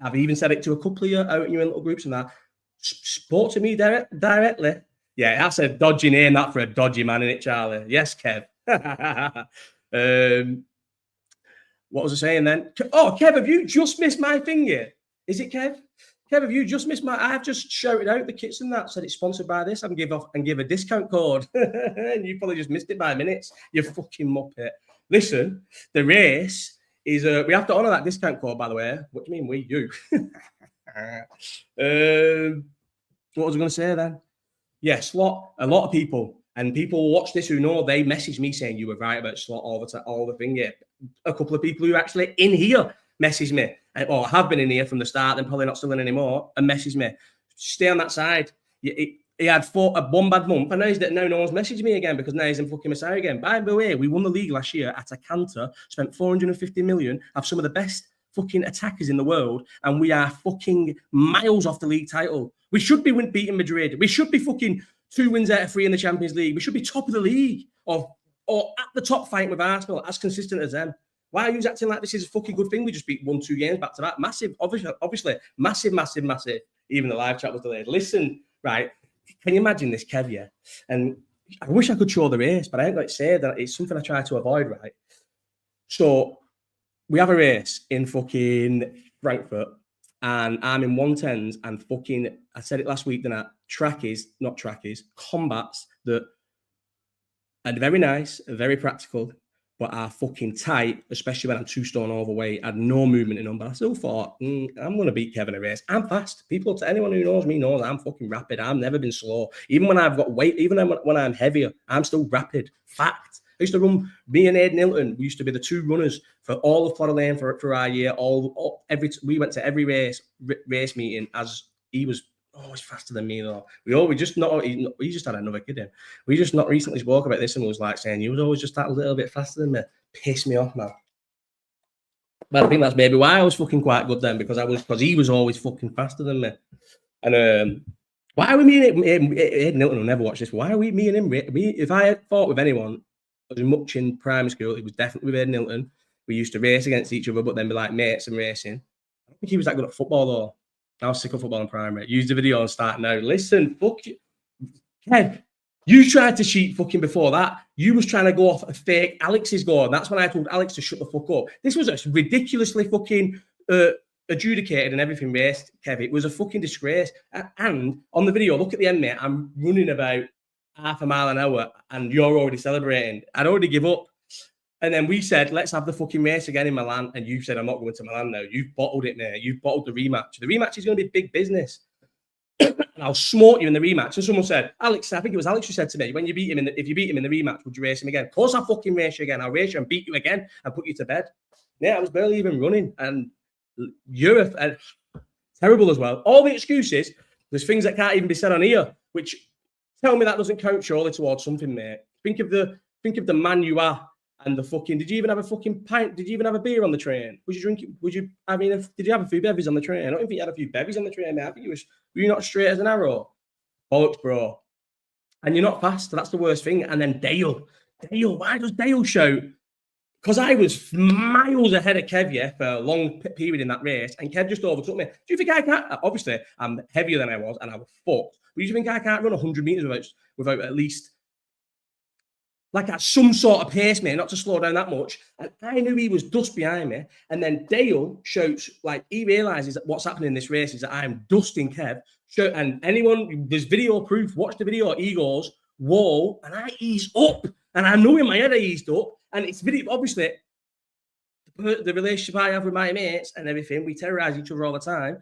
Speaker 1: I've even said it to a couple of you out in your little groups and that. Spoke to me directly. Yeah, that's a dodgy name, that, for a dodgy man, innit, Charlie? Yes, Kev. What was I saying then? Oh, Kev, have you just missed my finger? Is it Kev? Kev, have you just missed my? I've just shouted out the kits and that, said it's sponsored by this. I can give a discount code, and you probably just missed it by minutes. You fucking muppet. Listen, the race is. We have to honour that discount code, by the way. What do you mean, you? What was I going to say then? Yes, a lot of people. And people watch this who know, they message me saying you were right about slot all the thing. Yeah. A couple of people who are actually in here message me, or have been in here from the start and probably not still in anymore, and message me. Stay on that side. He had one bad month, and now no one's messaging me again because now he's in fucking Messiah again. By the way, we won the league last year at a canter, spent 450 million, have some of the best fucking attackers in the world, and we are fucking miles off the league title. We should be beating Madrid. We should be fucking 2 wins out of 3 in the Champions League. We should be top of the league or at the top fighting with Arsenal, as consistent as them. Why are you acting like this is a fucking good thing? We just beat 1-2 games back to back. Massive, obviously, massive. Even the live chat was delayed. Listen, right? Can you imagine this, Kev? Yeah, and I wish I could show the race, but I ain't got to say that. It's something I try to avoid, right? So we have a race in fucking Frankfurt, and I'm in 110s, and fucking, I said it last week, didn't I? Combats that are very nice, very practical, but are fucking tight, especially when I'm 2 stone overweight. I had no movement in them, but I still thought, I'm going to beat Kevin in a race. I'm fast. Anyone who knows me knows I'm fucking rapid. I've never been slow. Even when I've got weight, even when I'm heavier, I'm still rapid. Fact. I used to run, me and Aidan Hilton, we used to be the 2 runners for all of Florida Lane for our year. We went to every race meeting, as he was always faster than me, though. He just had another kid in. We just not recently spoke about this and was like saying, you was always just that little bit faster than me. Pissed me off, man. But I think that's maybe why I was fucking quite good then, because he was always fucking faster than me. And why are we me and Aidan Hilton will never watch this? Why are we me and him? If I had fought with anyone, I was much in primary school, it was definitely with Aidan Hilton. We used to race against each other, but then be like mates and racing. I don't think he was that good at football, though. I was sick of football in primary. Use the video and start now. Listen, fuck you. Kev, you tried to cheat fucking before that. You was trying to go off a fake Alex's goal. And that's when I told Alex to shut the fuck up. This was a ridiculously fucking adjudicated and everything raced, Kev. It was a fucking disgrace. And on the video, look at the end, mate. I'm running about half a mile an hour and you're already celebrating. I'd already give up. And then we said, let's have the fucking race again in Milan. And you said, I'm not going to Milan now. You've bottled it, mate. You've bottled the rematch. The rematch is going to be big business. And I'll smart you in the rematch. And someone said, Alex, I think it was Alex who said to me, when you beat him, if you beat him in the rematch, would you race him again? Of course I'll fucking race you again. I'll race you and beat you again and put you to bed. Yeah, I was barely even running. And Terrible as well. All the excuses, there's things that can't even be said on here, which tell me that doesn't count surely towards something, mate. Think of the man you are and the fucking. Did you even have a fucking pint? Did you even have a beer on the train? Was you drinking? Did you have a few bevies on the train? I don't think you had a few bevies on the train, mate. I think were you not straight as an arrow? Bollocks, bro. And you're not fast. So that's the worst thing. And then Dale, why does Dale shout? Because I was miles ahead of Kev, yeah, for a long period in that race, and Kev just overtook me. Do you think I can't? Obviously, I'm heavier than I was, and I was fucked. But do you think I can't run 100 meters without at least like at some sort of pace, mate, not to slow down that much? And I knew he was dust behind me. And then Dale shouts, like, he realizes that what's happening in this race is that I'm dusting Kev. And anyone, there's video proof, watch the video, he goes, whoa, and I ease up. And I know in my head I eased up. And it's video, obviously, the relationship I have with my mates and everything, we terrorize each other all the time.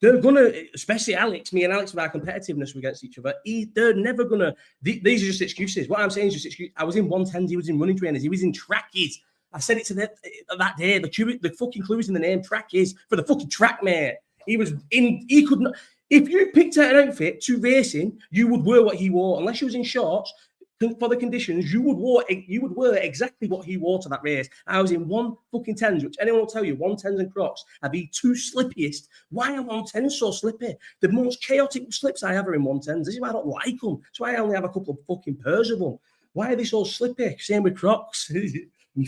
Speaker 1: They're gonna, especially Alex, me and Alex, with our competitiveness against each other. They're never gonna. These are just excuses. What I'm saying is just excuses. I was in 110s. He was in running trainers. He was in trackies. I said it to them that day. The fucking clue is in the name. Trackies for the fucking track, mate. He was in. He could not. If you picked out an outfit to racing, you would wear what he wore, unless you was in shorts. For the conditions, you would wear exactly what he wore to that race. I was in 110s, which anyone will tell you, 110s and Crocs are the two slippiest. Why are 110s so slippy? The most chaotic slips I ever in 110s. This is why I don't like them. That's why I only have a couple of fucking pairs of them. Why are they so slippy? Same with Crocs.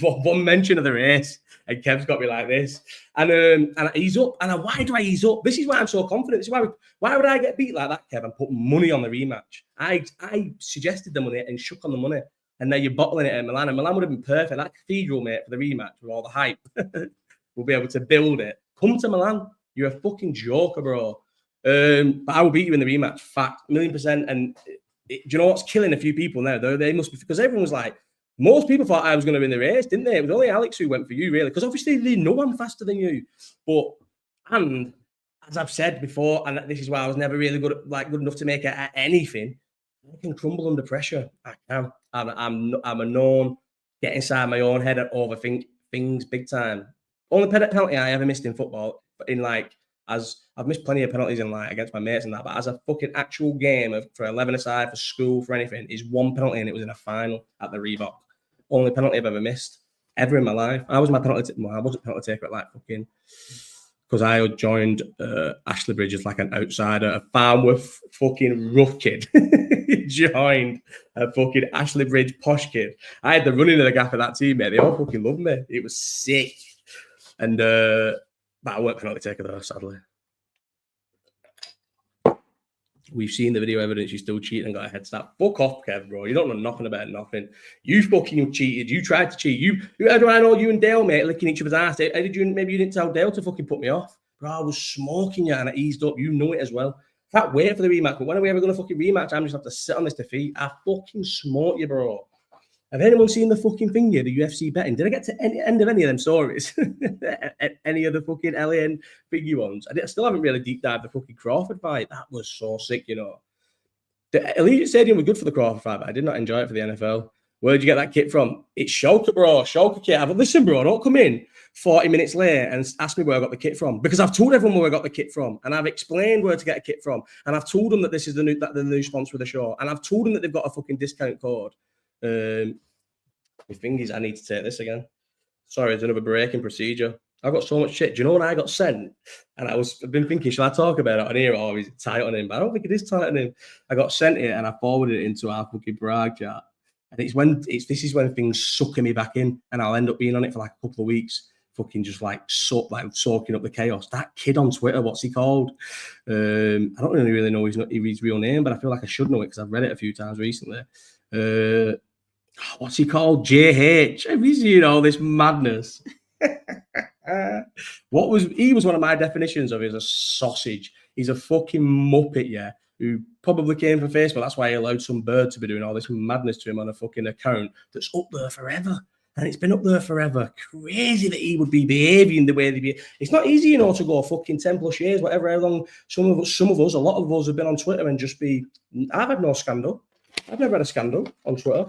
Speaker 1: One mention of the race, and Kev's got me like this, and I ease up. And why do I ease up? This is why I'm so confident. This is why would I get beat like that, Kev, and put money on the rematch? I suggested the money and shook on the money, and now you're bottling it at Milan, and Milan would have been perfect. That cathedral, mate, for the rematch with all the hype. We'll be able to build it. Come to Milan. You're a fucking joker, bro. But I will beat you in the rematch. Fact, 1,000,000%. And do you know what's killing a few people now? Though they must be, because everyone was like. Most people thought I was going to win the race, didn't they? It was only Alex who went for you, really, because obviously they know I'm faster than you. And as I've said before, and this is why I was never really good enough to make it at anything. I can crumble under pressure. I can. I'm a known get inside my own head and overthink things big time. Only penalty I ever missed in football, as I've missed plenty of penalties in against my mates and that, but as a fucking actual game for 11-a-side, for school, for anything, is one penalty, and it was in a final at the Reebok. Only penalty I've ever missed ever in my life. I was my penalty. I wasn't penalty taker at fucking, because I had joined Ashley Bridge as an outsider, a Farnworth fucking rough kid. Joined a fucking Ashley Bridge posh kid. I had the running of the gaff of that team, mate. They all fucking loved me. It was sick. And but I weren't penalty taker though, sadly. We've seen the video evidence. You still cheated and got a head start. Fuck off, Kev, bro. You don't know nothing about nothing. You fucking cheated. You tried to cheat. How do I know you and Dale, mate, licking each other's ass? Maybe you didn't tell Dale to fucking put me off. Bro, I was smoking you and I eased up. You know it as well. Can't wait for the rematch. But when are we ever going to fucking rematch? I'm just have to sit on this defeat. I fucking smoked you, bro. Have anyone seen the fucking thing here, the UFC betting? Did I get to any end of any of them stories? Any of the fucking alien figure ones? I still haven't really deep dived the fucking Crawford fight. That was so sick, you know. The Allegiant Stadium was good for the Crawford fight, but I did not enjoy it for the NFL. Where'd you get that kit from? It's Schalke, bro. Schalke kit. Listen, bro, don't come in 40 minutes later and ask me where I got the kit from, because I've told everyone where I got the kit from, and I've explained where to get a kit from, and I've told them that this is the new sponsor of the show, and I've told them that they've got a fucking discount code. My thingies, I need to take this again. Sorry, there's another breaking procedure. I got so much shit. Do you know when I got sent? And I've been thinking, should I talk about it on here or is it tight on him? But I don't think it is tight on him. I got sent it and I forwarded it into our fucking brag chat. And this is when things sucking me back in, and I'll end up being on it for a couple of weeks, fucking just soaking up the chaos. That kid on Twitter, what's he called? I don't really know his real name, but I feel like I should know it because I've read it a few times recently. What's he called? JH. Have you seen all this madness? He was one of my definitions of it as a sausage. He's a fucking muppet, yeah, who probably came from Facebook. That's why he allowed some bird to be doing all this madness to him on a fucking account that's up there forever. And it's been up there forever. Crazy that he would be behaving the way they behave. It's not easy, to go fucking 10 plus years, whatever, how long some of us, a lot of us have been on Twitter and just be, I've had no scandal. I've never had a scandal on Twitter.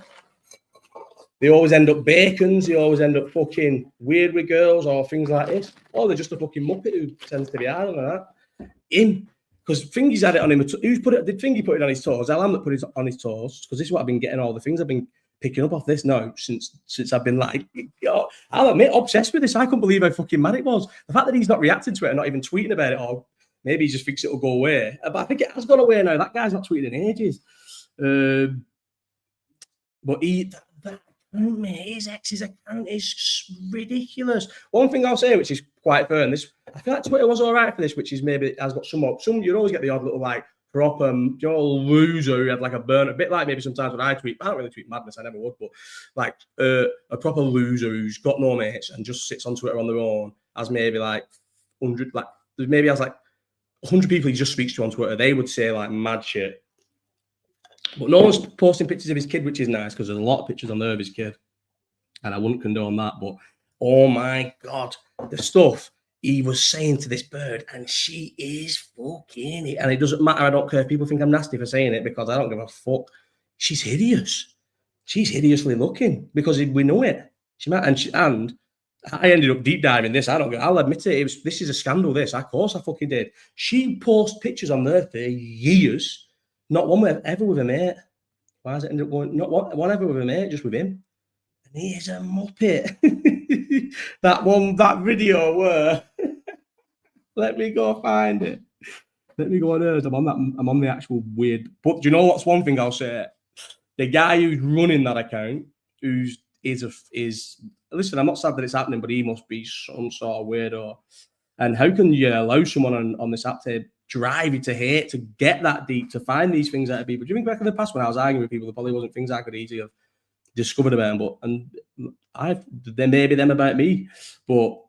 Speaker 1: They always end up bacons. They always end up fucking weird with girls or things like this. Or they're just a fucking muppet who tends to be hard on that. him. Because Fingy's had it on him. Who's put it? Did Fingy put it on his toes? Elam that put it on his toes. Because this is what I've been getting all the things I've been picking up off this now since I've been like, I'll admit, obsessed with this. I couldn't believe how fucking mad it was. The fact that he's not reacting to it and not even tweeting about it, or maybe he just thinks it'll go away. But I think it has gone away now. That guy's not tweeting in ages. But his ex's account is ridiculous. One thing I'll say, which is quite fair, and this, I feel like Twitter was all right for this, which is maybe it has got some. You always get the odd little like proper loser who had like a burn, a bit like maybe sometimes when I tweet. I don't really tweet madness, I never would, but like a proper loser who's got no mates and just sits on Twitter on their own, as maybe like 100, like maybe has like 100 people he just speaks to on Twitter. They would say like mad shit. But no one's posting pictures of his kid, which is nice because there's a lot of pictures on there of his kid. And I wouldn't condone that. But oh my God, the stuff he was saying to this bird, and she is fucking it. And it doesn't matter. I don't care if people think I'm nasty for saying it because I don't give a fuck. She's hideous. She's hideously looking because we know it. And I ended up deep diving this. I'll admit it. This is a scandal. This, of course, I fucking did. She posts pictures on there for years. Not one ever with a mate. Why does it end up going? Not one ever with a mate, just with him. And he is a muppet. that video where let me go find it. Let me go on hers. I'm on the actual weird. But do you know what's one thing I'll say? The guy who's running that account, listen, I'm not sad that it's happening, but he must be some sort of weirdo. And how can you allow someone on this app to drive you to hate, to get that deep, to find these things out of people? Do you think back in the past when I was arguing with people, there probably wasn't things I could easily have discovered about them, there may be them about me, but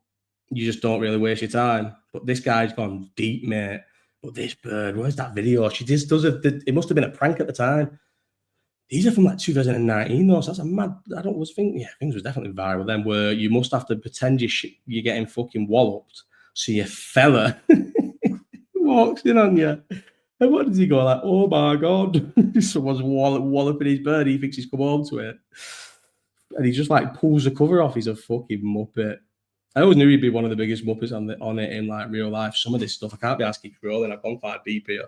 Speaker 1: you just don't really waste your time. But this guy's gone deep, mate. But this bird, where's that video? She just does it must have been a prank at the time. These are from like 2019 though, so that's a mad. Things was definitely viral then, where you must have to pretend you're getting fucking walloped. So your fella walks in on you. And what does he go like? Oh my God, someone's walloping his bird. He thinks he's come home to it, and he just like pulls the cover off. He's a fucking muppet. I always knew he'd be one of the biggest muppets on it in like real life. Some of this stuff I can't be asking scrolling. I've gone quite deep here.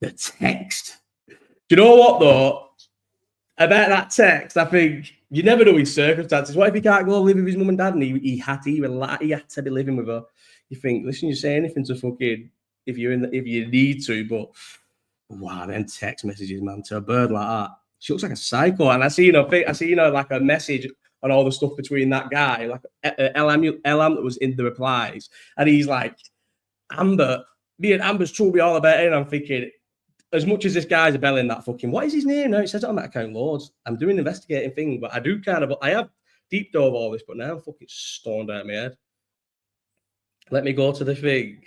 Speaker 1: The text. Do you know what though? About that text, I think you never know his circumstances. What if he can't go live with his mum and dad, and he had to be living with her? You think, listen, you say anything to fucking if you need to, but wow, then text messages, man, to a bird like that. She looks like a psycho, and I see like a message on all the stuff between that guy, like Elam that was in the replies, and he's like, Amber, me and Amber's told me all about it, and I'm thinking, as much as this guy's a belling that fucking, what is his name now? It says it on that account loads. I'm doing an investigating thing, but I have deep dove all this, but now I'm fucking stoned out of my head. Let me go to the thing.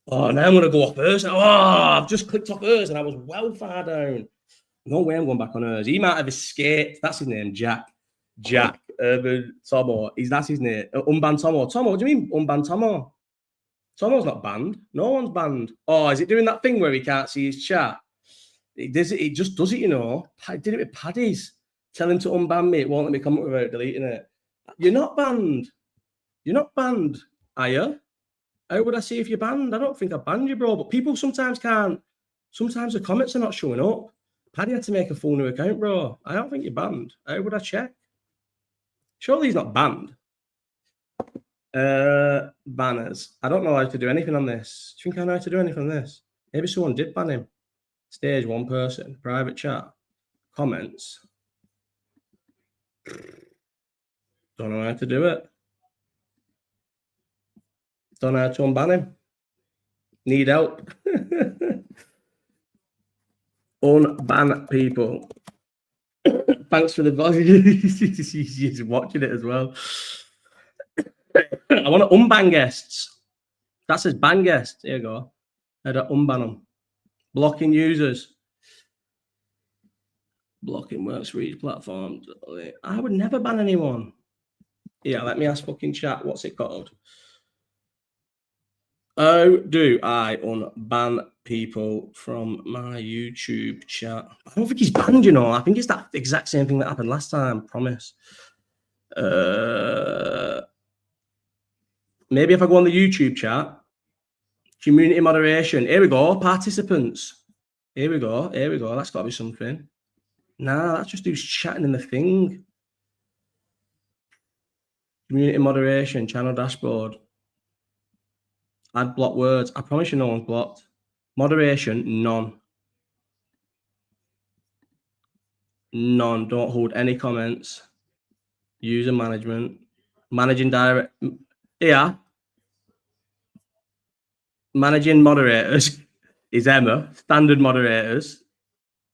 Speaker 1: Oh, now I'm going to go off hers. Oh, I've just clicked off hers and I was well far down. No way I'm going back on hers. He might have escaped. That's his name, Jack. Tomo. That's his name. Unbanned Tomo. Tomo, what do you mean unbanned Tomo? Tomo's not banned. No one's banned. Oh, is it doing that thing where he can't see his chat? It just does it, you know. I did it with Paddy's. Tell him to unban me. It won't let me comment without deleting it. You're not banned. You're not banned, are you? How would I see if you're banned? I don't think I banned you, bro. But people sometimes can't. Sometimes the comments are not showing up. Paddy had to make a full new account, bro. I don't think you're banned. How would I check? Surely he's not banned. Banners. I don't know how to do anything on this. Do you think I know how to do anything on this? Maybe someone did ban him. Stage one person. Private chat. Comments. Don't know how to do it. Don't know how to unban him. Need help. Unban people. Thanks for the voice. He's watching it as well. I want to unban guests. That says ban guests. Here you go. I don't unban them. Blocking users. Blocking works for each platform. I would never ban anyone. Yeah, let me ask fucking chat. What's it called? How do I unban people from my YouTube chat? I don't think he's banned, you know. I think it's that exact same thing that happened last time. Promise. Maybe if I go on the YouTube chat, Community moderation. Here we go. Participants. Here we go. That's got to be something. Nah, that's just who's chatting in the thing. Community moderation. Channel dashboard. Add block words. I promise you no one's blocked. Moderation, none. None. Don't hold any comments. User management. Managing direct. Yeah. Managing moderators is Emma. Standard moderators.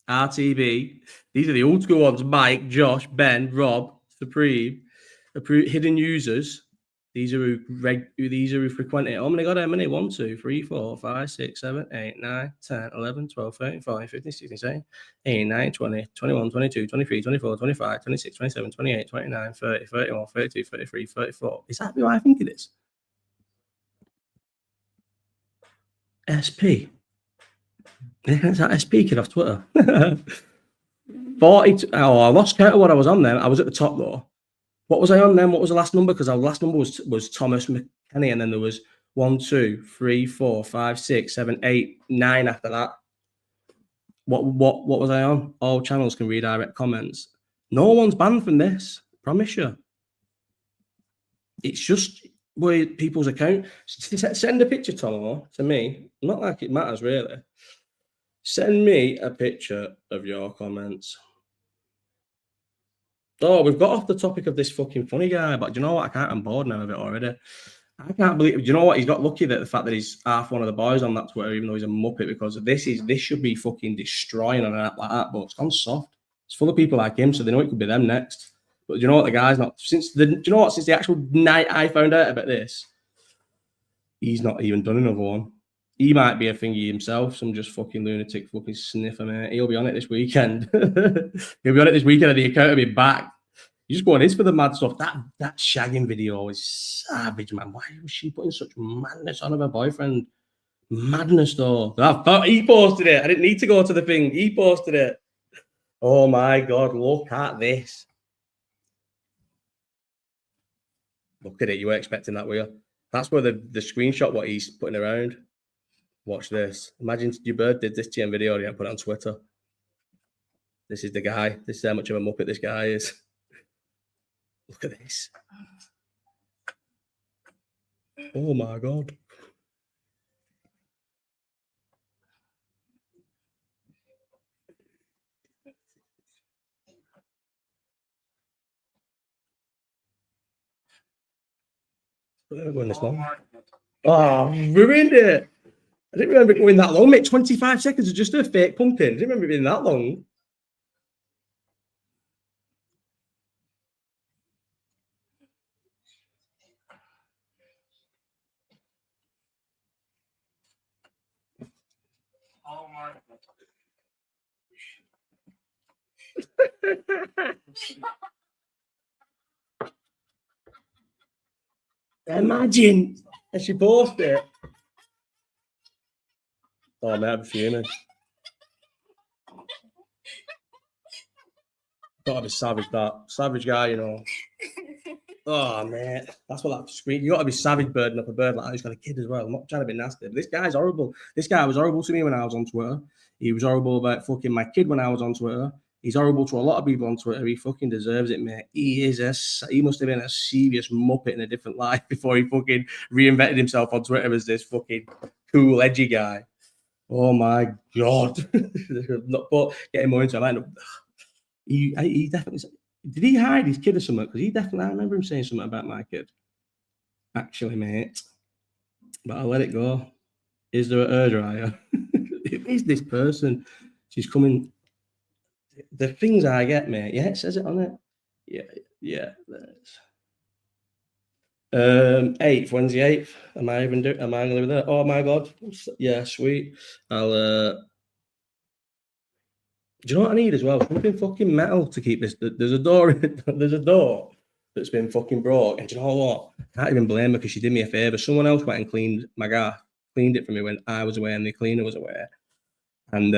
Speaker 1: RTB. These are the old school ones. Mike, Josh, Ben, Rob, Supreme. Hidden users. These are who frequent it. How many got how many? 1, 2, 3, 4, 5, 6, 7, 8, 9, 10, 11, 12, 13, 14, 15, 16, 17, 18, 19, 20, 21, 22, 23, 24, 25, 26, 27, 28, 29, 30, 31, 32, 33, 34. Is that who I think it is? SP. Is that SP kid off Twitter? 42. Oh, I lost count of what I was on then. I was at the top though. What was I on then? What was the last number? Because our last number was Thomas McKenney, and then there was 1, 2, 3, 4, 5, 6, 7, 8, 9 after that. What was I on? All channels can redirect comments. No one's banned from this. Promise you. It's just where people's account. Send a picture, Tom, to me. Not like it matters really. Send me a picture of your comments. Oh, we've got off the topic of this fucking funny guy, but do you know what? I'm bored now of it already. I can't believe. Do you know what? He's got lucky that the fact that he's half one of the boys on that Twitter, even though he's a muppet, because this should be fucking destroying on an app like that, but it's gone soft. It's full of people like him, so they know it could be them next. But do you know what? The guy's not do you know what? Since the actual night I found out about this, he's not even done another one. He might be a thingy himself, some just fucking lunatic fucking sniffer, mate. He'll be on it this weekend. He'll be on it this weekend and the account will be back. You just go on his for the mad stuff. That shagging video is savage, man. Why was she putting such madness on her boyfriend? Madness, though. He posted it. I didn't need to go to the thing. He posted it. Oh, my God. Look at this. Look at it. You were expecting that, were you? That's where the screenshot, what he's putting around. Watch this. Imagine your bird did this TM video and put it on Twitter. This is the guy. This is how much of a muppet this guy is. Look at this. Oh my God. Going this long. Oh, ruined it. I didn't remember it going that long, mate. 25 seconds of just a fake pumping. I didn't remember it being that long. Oh my God. Imagine. And she posted it. Oh, man, I'm fuming. Gotta be savage, that. Savage guy, you know. Oh, man. That's what that screen. You gotta be savage birding up a bird like that. He's got a kid as well. I'm not trying to be nasty, but this guy's horrible. This guy was horrible to me when I was on Twitter. He was horrible about fucking my kid when I was on Twitter. He's horrible to a lot of people on Twitter. He fucking deserves it, mate. He must have been a serious muppet in a different life before he fucking reinvented himself on Twitter as this fucking cool, edgy guy. Oh my God. But getting more into it, I know. He definitely did. He hide his kid or something? Because I remember him saying something about my kid. Actually, mate. But I'll let it go. Is there a hairdryer? Who is this person? She's coming. The things I get, mate. Yeah, it says it on it. Yeah. 8th, Wednesday 8th. Am I going to do that? Oh my God. Yeah, sweet. I'll do you know what I need as well? Something fucking metal to keep this. There's a door. There's a door that's been fucking broke. And do you know what? I can't even blame her because she did me a favor. Someone else went and cleaned my gas, cleaned it for me when I was away and the cleaner was away. And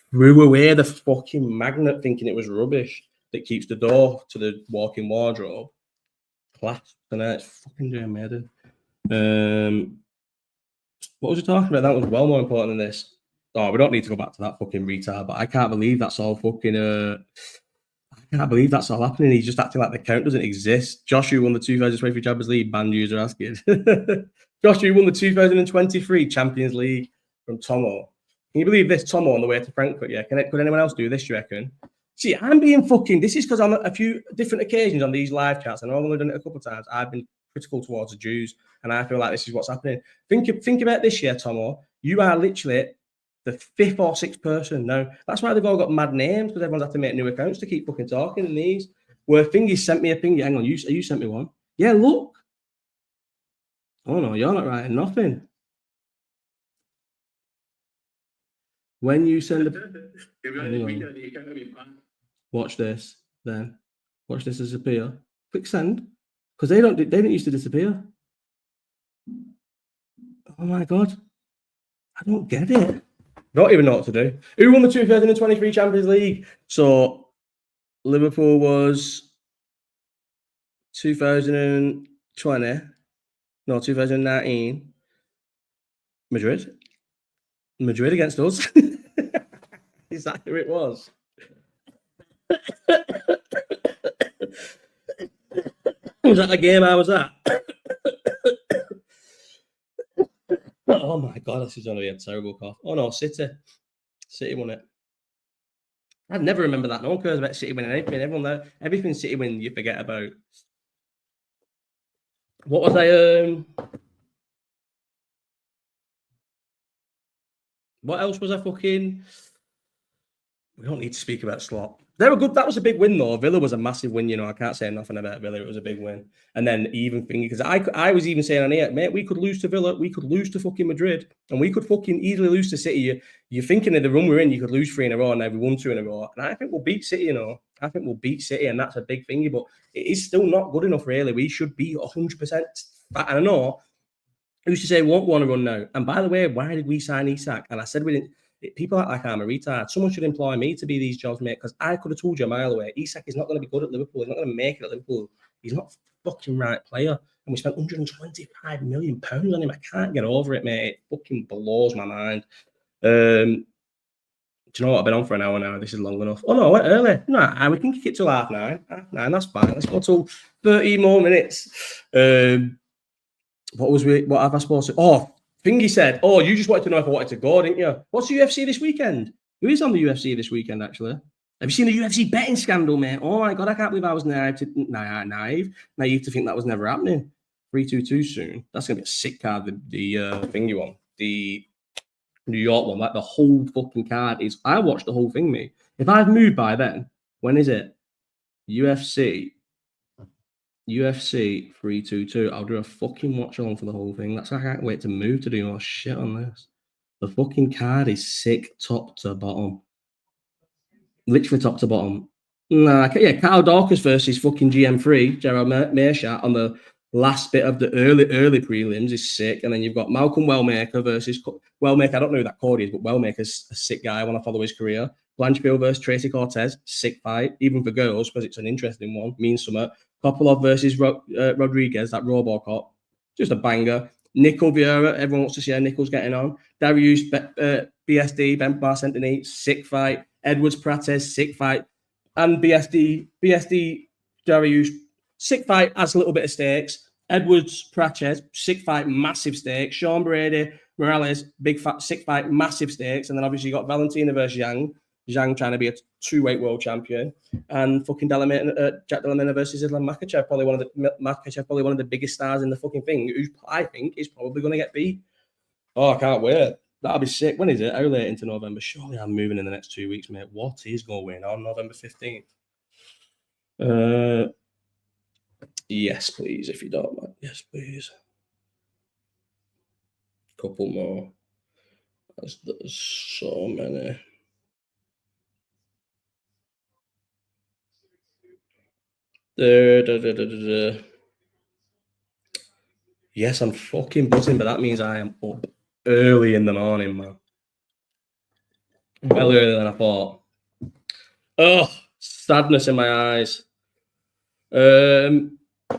Speaker 1: threw away the fucking magnet thinking it was rubbish that keeps the door to the walk-in wardrobe clasped. And it's fucking doing amazing. What was he talking about? That was well more important than this. Oh, we don't need to go back to that fucking retard, but I can't believe that's all fucking. I can't believe that's all happening. He's just acting like the count doesn't exist. Joshua won the 2023 Champions League. Band user asking. Joshua won the 2023 Champions League from Tomo. Can you believe this? Tomo on the way to Frankfurt. Yeah. Could anyone else do this? Do you reckon? See, I'm being fucking. This is because on a few different occasions on these live chats, and I've only done it a couple of times. I've been critical towards the Jews, and I feel like this is what's happening. Think about this year, Tomo. You are literally the fifth or sixth person. No, that's why they've all got mad names, because everyone's had to make new accounts to keep fucking talking in these. Where Fingy sent me a thingy. Hang on, you sent me one. Yeah, look. Oh no, you're not writing nothing. When you send watch this, then watch this disappear. Click send, because they didn't used to disappear. Oh my god, I don't get it. Don't even know what to do. Who won the 2023 Champions League? So Liverpool was 2020. No, 2019. Madrid. Madrid against us. Is that who it was? Was that the game I was at? Oh my god, this is going to be a terrible cough. Oh no, City. City won it. I'd never remember that. No one cares about City winning anything. Everything City win, you forget about. What was I? What else was I fucking? We don't need to speak about slot. They were good. That was a big win, though. Villa was a massive win. You know, I can't say nothing about Villa. It was a big win. And then even thinking, because I was even saying on here, mate, we could lose to Villa. We could lose to fucking Madrid. And we could fucking easily lose to City. You're thinking of the run we're in, you could lose 3 in a row, and now we won 2 in a row. And I think we'll beat City, you know. I think we'll beat City, and that's a big thingy. But it is still not good enough, really. We should be 100%. And I know, I used to say, we won't go on a run now. And by the way, why did we sign Isak? And I said we didn't. People act like I'm a retard. Someone should employ me to be these jobs, mate, because I could have told you a mile away. Isak is not going to be good at Liverpool. He's not going to make it at Liverpool. He's not a fucking right player. And we spent £125 million on him. I can't get over it, mate. It fucking blows my mind. Do you know what? I've been on for an hour now. This is long enough. Oh, no, I went early. No, we can kick it till 9:30. 9:30, that's fine. Let's go till 30 more minutes. What have I supposed to? Oh, Thingy said, oh, you just wanted to know if I wanted to go, didn't you? What's the UFC this weekend? Who is on the UFC this weekend, actually? Have you seen the UFC betting scandal, mate? Oh, my God, I can't believe I was naive to think that was never happening. 322 soon. That's going to be a sick card, the Thingy one. The New York one. Like, the whole fucking card is... I watched the whole thing, mate. If I've moved by then, when is it? UFC 322. I'll do a fucking watch along for the whole thing. I can't wait to move to do more shit on this. The fucking card is sick, top to bottom. Literally top to bottom. Yeah, Carl Dawkins versus fucking GM3, Gerald Meerschaert on the last bit of the early prelims is sick. And then you've got Malcolm Wellmaker versus Wellmaker. I don't know who that Cody is, but Wellmaker's a sick guy. I want to follow his career. Blanchfield versus Tracy Cortez, sick fight, even for girls, because it's an interesting one, means something. Kopolov versus Rodriguez, that Robocop, just a banger. Nickel Vieira, everyone wants to see how Nickel's getting on. Darius BSD, Ben Barcentini, sick fight. Edwards Prates, sick fight. And BSD Darius, sick fight, has a little bit of stakes. Edwards Prates, sick fight, massive stakes. Sean Brady, Morales, big fat, sick fight, massive stakes. And then obviously you got Valentina versus Zhang trying to be a 2-weight world champion, and fucking Jack Delamena versus Islam Makhachev, probably one of the biggest stars in the fucking thing, who I think is probably going to get beat. Oh, I can't wait. That'll be sick. When is it? How late into November? Surely I'm moving in the next 2 weeks, mate. What is going on November 15th? Yes, please, if you don't mind. Yes, please. Couple more. There's so many. Yes, I'm fucking buzzing, but that means I am up early in the morning, man. Well earlier than I thought. Oh, sadness in my eyes.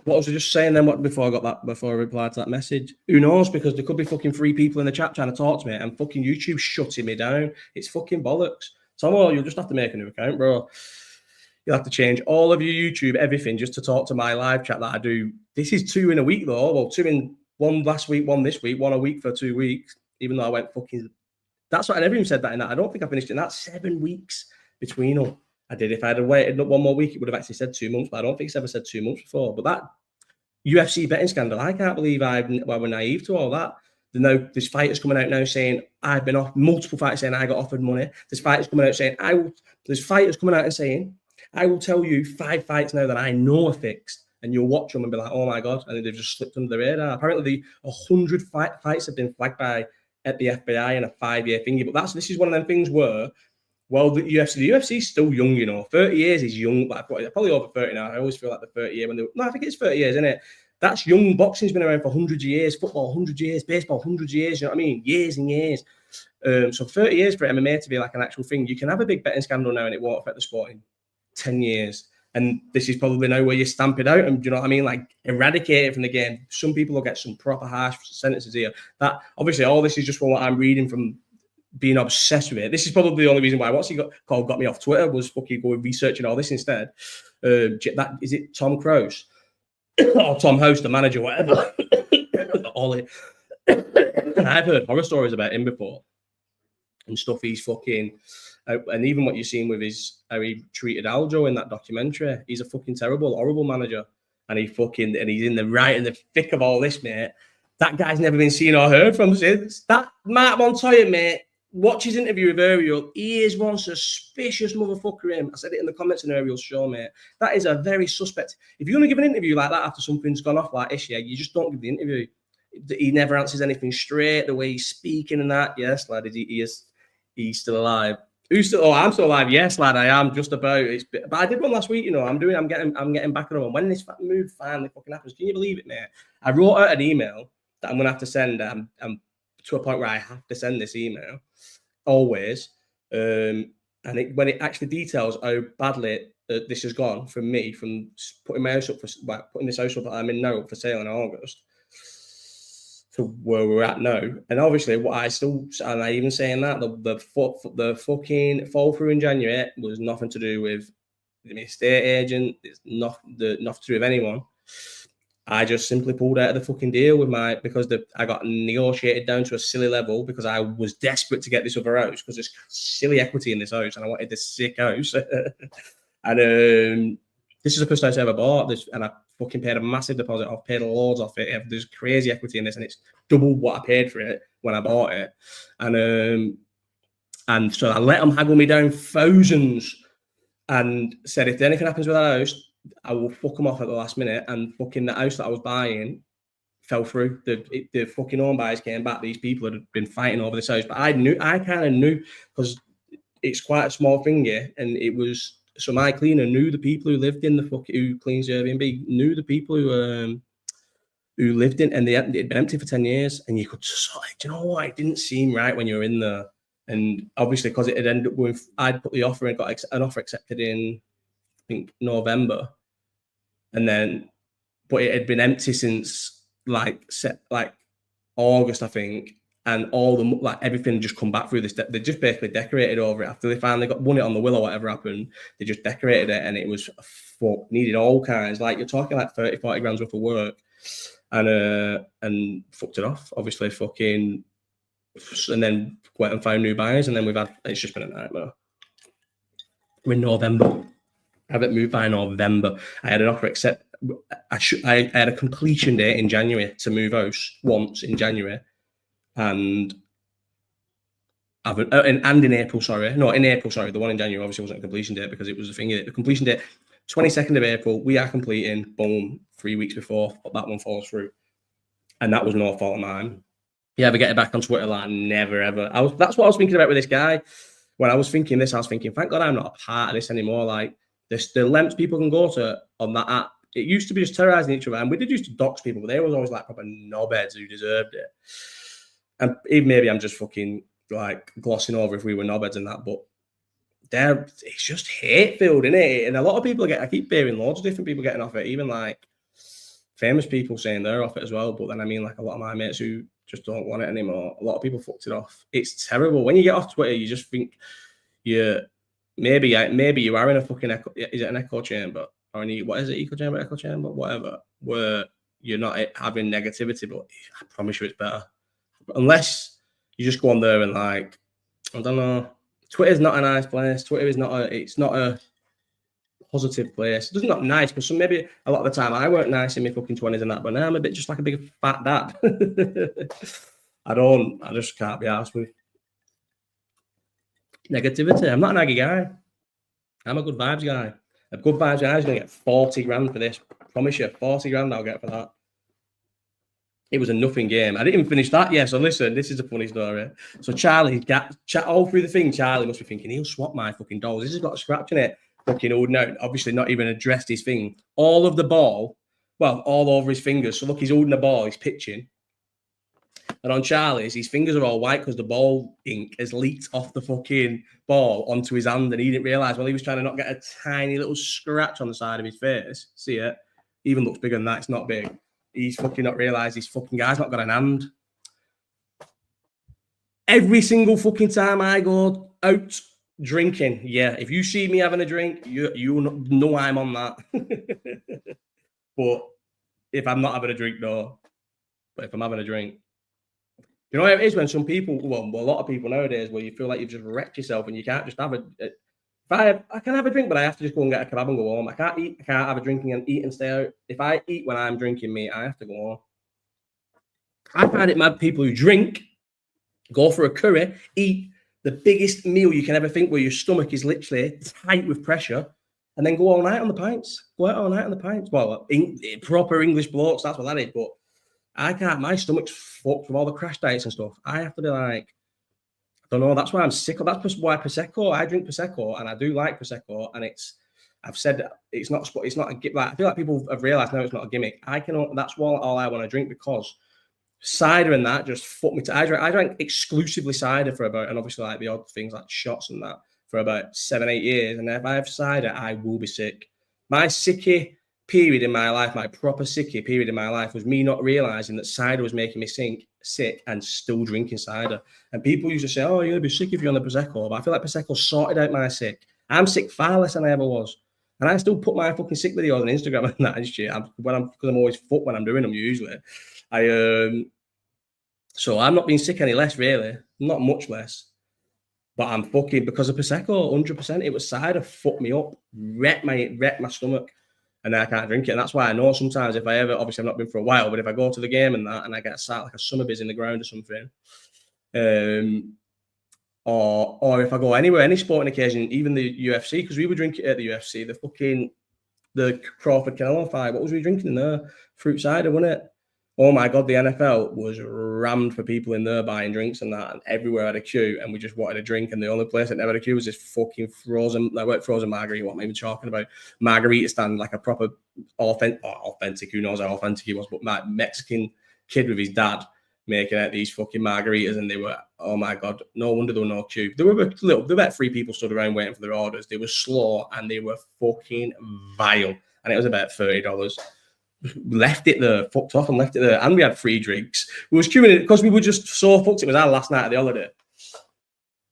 Speaker 1: What was I just saying then? Before I replied to that message? Who knows? Because there could be fucking 3 people in the chat trying to talk to me, and fucking YouTube shutting me down. It's fucking bollocks. So you'll just have to make a new account, bro. You'll have to change all of your YouTube, everything, just to talk to my live chat that I do. This is 2 in a week though. Well, 2 in one last week, 1 this week, 1 a week for 2 weeks. Even though I went fucking. That's what I never even said that in that. I don't think I finished in that 7 weeks between them. I did. If I had waited 1 more week, it would have actually said 2 months, but I don't think it's ever said 2 months before. But that UFC betting scandal, I can't believe we're naive to all that. There's fighters coming out now saying I've been off, multiple fighters saying I got offered money. There's fighters coming out saying there's fighters coming out and saying I will tell you 5 fights now that I know are fixed, and you'll watch them and be like, oh my God, and they've just slipped under the radar. Apparently, 100 fights have been flagged at the FBI in a 5-year thingy. But this is one of them things where, well, the UFC is still young, 30 years is young, but probably over 30 now. I always feel like the 30 year I think it's 30 years, isn't it? That's young. Boxing's been around for hundreds of years, football, 100 years, baseball, 100 years, you know what I mean? Years and years. So 30 years for MMA to be like an actual thing. You can have a big betting scandal now and it won't affect the sport in 10 years. And this is probably now where you stamp it out and, you know what I mean? Like, eradicate it from the game. Some people will get some proper harsh sentences here. That, obviously, all this is just from what I'm reading from being obsessed with it. This is probably the only reason why what's he got me off Twitter was fucking going researching all this instead. That is it Tom Crouch or Tom Host, the manager, whatever. Ollie. And I've heard horror stories about him before and stuff he's fucking and even what you've seen with how he treated Aljo in that documentary. He's a fucking terrible, horrible manager. And he's in the thick of all this, mate. That guy's never been seen or heard from since. That Mark Montoya, mate, watch his interview with Ariel. He is one suspicious motherfucker, him. I said it in the comments in Ariel's show, mate. That is a very suspect. If you're going to give an interview like that after something's gone off like this, you just don't give the interview. He never answers anything straight, the way he's speaking and that. Yes, lad, he's still alive. I'm still alive. Yes, lad, I am just about. But I did one last week, I'm getting back on them. When this move finally fucking happens, can you believe it, mate? I wrote out an email that I'm going to have to send. I'm to a point where I have to send this email always. And when it actually details how badly this has gone from me, from putting my house up putting this house up that I'm in now up for sale in August to where we're at now. And obviously, I even saying that the fucking fall through in January was nothing to do with the estate agent. It's nothing to do with anyone. I just simply pulled out of the fucking deal because I got negotiated down to a silly level because I was desperate to get this other house because there's silly equity in this house and I wanted this sick house. And this is the first house I ever bought. And I fucking paid a massive deposit. I've paid loads off it. There's crazy equity in this, and it's double what I paid for it when I bought it. And so I let them haggle me down thousands, and said if anything happens with that house, I will fuck them off at the last minute. And fucking the house that I was buying fell through. The fucking home buyers came back. These people had been fighting over this house, but I kind of knew because it's quite a small thing here, and it was. So my cleaner knew the people who lived in who cleans the Airbnb, knew the people who lived in, and it had been empty for 10 years. And you could just do you know what? It didn't seem right when you were in there. And obviously, because it had ended up with, I'd put the offer and got an offer accepted in, I think, November. But it had been empty since August, I think. And all everything just come back through this. They just basically decorated over it after they finally won it on the will or whatever happened. They just decorated it, and it was needed all kinds. Like you're talking 30, 40 grand's worth of work, and fucked it off. Obviously, and then went and found new buyers, and then it's just been a nightmare. We're in November. I haven't moved by November. I had an offer accept. I had a completion date in January to move house once in January. And in April, sorry. No, in April, sorry. The one in January obviously wasn't a completion date because it was a thing. The completion date, 22nd of April, we are completing. Boom, 3 weeks before that one falls through. And that was no fault of mine. You ever get it back on Twitter? Never, ever. That's what I was thinking about with this guy. When I was thinking this, I was thinking, thank God I'm not a part of this anymore. The lengths people can go to on that app. It used to be just terrorizing each other. And we did used to dox people, but they was always proper knobheads who deserved it. And even maybe I'm just fucking glossing over if we were knobheads and that, but it's just hate filled, isn't it? And a lot of people I keep hearing loads of different people getting off it, even famous people saying they're off it as well. But then I mean, like a lot of my mates who just don't want it anymore. A lot of people fucked it off. It's terrible. When you get off Twitter, you just think maybe you are in a fucking is it an echo chamber or what is it, echo chamber, whatever, where you're not having negativity. But I promise you, it's better unless you just go on there and like, I don't know. Twitter's not a nice place. Twitter is not a positive place. It's not nice because maybe a lot of the time I weren't nice in my fucking 20s and that, but now I'm a bit just like a big fat dad. I just can't be arsed with negativity. I'm not an aggy guy. I'm a good vibes guy. A good vibes guy is going to get 40 grand for this. I promise you, 40 grand I'll get for that. It was a nothing game. I didn't even finish that yet. So listen, this is a funny story. So Charlie, all through the thing, Charlie must be thinking, he'll swap my fucking dolls. This has got a scratch in it. Fucking old note. Obviously not even addressed his thing. All of the ball, well, all over his fingers. So look, he's holding the ball, he's pitching. And on Charlie's, his fingers are all white because the ball ink has leaked off the fucking ball onto his hand, and he didn't realise while he was trying to not get a tiny little scratch on the side of his face. See it? Even looks bigger than that. It's not big. He's fucking not realised his fucking guy's not got an hand. Every single fucking time I go out drinking, yeah, if you see me having a drink, you know I'm on that. But if I'm not having a drink, no. But if I'm having a drink, you know how it is when some people, well, a lot of people nowadays, where you feel like you've just wrecked yourself and you can't just have I can have a drink, but I have to just go and get a kebab and go home. I can't have a drink and eat and stay out. If I eat when I'm drinking, mate, I have to go home. I find it mad people who drink, go for a curry, eat the biggest meal you can ever think, where your stomach is literally tight with pressure, and then go all night on the pints. Go out all night on the pints. Well, proper English blokes, that's what that is. But I can't. My stomach's fucked from all the crash diets and stuff. I have to be like, I don't know. That's why I'm sick. That's why Prosecco. I drink Prosecco, and I do like Prosecco. And I've said it's not a gimmick. Like, I feel like people have realised now it's not a gimmick. That's all I want to drink, because cider and that just fuck me. I drank exclusively cider for about, and obviously like the odd things like shots and that, for about 7-8 years. And if I have cider, I will be sick. My sicky period in my life, my proper sicky period in my life, was me not realising that cider was making me sick and still drinking cider. And people used to say, oh, you're going to be sick if you're on the Prosecco. But I feel like Prosecco sorted out my sick. I'm sick far less than I ever was. And I still put my fucking sick videos on Instagram and that and shit. Because I'm always fucked when I'm doing them usually. So I'm not being sick any less, really. Not much less. But I'm fucking, because of Prosecco, 100%. It was cider, fucked me up, wrecked my stomach. And then I can't drink it. And that's why I know sometimes if I ever, obviously I've not been for a while, but if I go to the game and that, and I get sat like a summer biz in the ground or something, or if I go anywhere, any sporting occasion, even the UFC, because we were drinking at the UFC, the Crawford Canelo fight, what was we drinking in there? Fruit cider, wasn't it? Oh my God, the NFL was rammed for people in there buying drinks and that, and everywhere had a queue, and we just wanted a drink, and the only place that never had a queue was this fucking frozen margarita, what am I even talking about? Margarita stand, like a proper authentic, who knows how authentic he was, but my Mexican kid with his dad making out these fucking margaritas, and they were, oh my God, no wonder there were no queue. There were about 3 people stood around waiting for their orders. They were slow, and they were fucking vile, and it was about $30. Left it there, fucked off and left it there, and we had free drinks. We was queuing it because we were just so fucked. It was our last night of the holiday.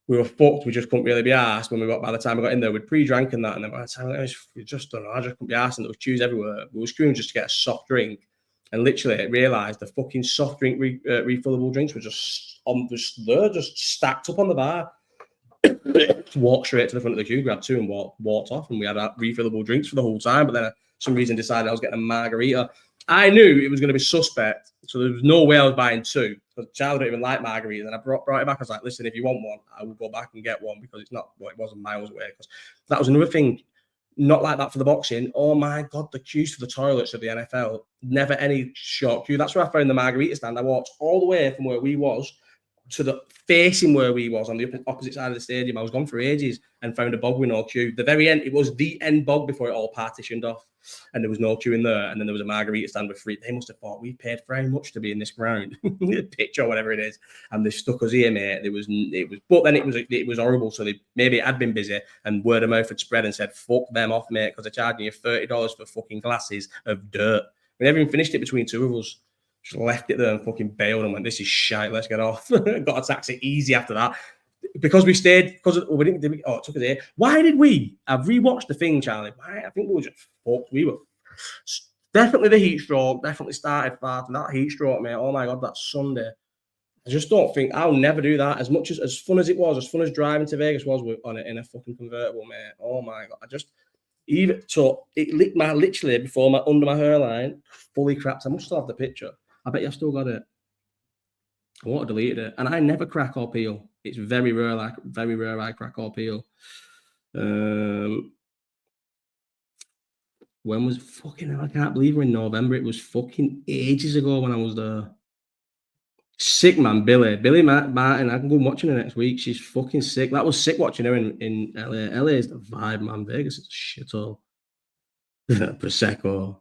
Speaker 1: We were fucked. We just couldn't really be arsed when by the time we got in there, we'd pre-drank and that, and then by the time we just don't know, I just couldn't be arsed, and there was queues everywhere. We was queuing just to get a soft drink, and literally realised the fucking soft drink refillable drinks were just there, just stacked up on the bar. Walked straight to the front of the queue, grabbed 2 and walked off, and we had refillable drinks for the whole time. But then some reason decided I was getting a margarita. I knew it was going to be suspect, so there was no way I was buying 2, because Charlie don't even like margaritas. And I brought it back. I was like, listen, if you want one, I will go back and get one, because it wasn't miles away. Because that was another thing, not like that for the boxing. Oh my God, the queues to the toilets of the NFL, never any short queue. That's where I found the margarita stand. I walked all the way from where we was to the facing where we was on the opposite side of the stadium. I was gone for ages and found a bog with no queue. The very end, it was the end bog before it all partitioned off, and there was no queue in there. And then there was a margarita stand with free. They must have thought we paid very much to be in this ground, pitch or whatever it is, and they stuck us here, mate. But then it was horrible. So maybe it had been busy, and word of mouth had spread and said, "Fuck them off, mate," because they're charging you $30 for fucking glasses of dirt. We never even finished it between two of us. Just left it there and fucking bailed and went, this is shite, let's get off. Got a taxi easy after that. Because we stayed, because we didn't, it took us here. Why did we? I've rewatched the thing, Charlie. I think we were just fucked. We were definitely the heat stroke, definitely started fast. And that heat stroke, mate, oh my God, that Sunday. I just don't think, I'll never do that. As much as fun as it was, as fun as driving to Vegas was on it in a fucking convertible, mate. Oh my God. I just, even, so it lit my, literally before under my hairline, fully crapped. I must still have the picture. I bet you've still got it. I won't have deleted it. And I never crack or peel. It's very rare I crack or peel. When was fucking, I can't believe we're in November. It was fucking ages ago when I was there. Sick, man. Billy Martin. I can go watching her next week. She's fucking sick. That was sick watching her in LA. LA is the vibe, man. Vegas is a shithole. Prosecco,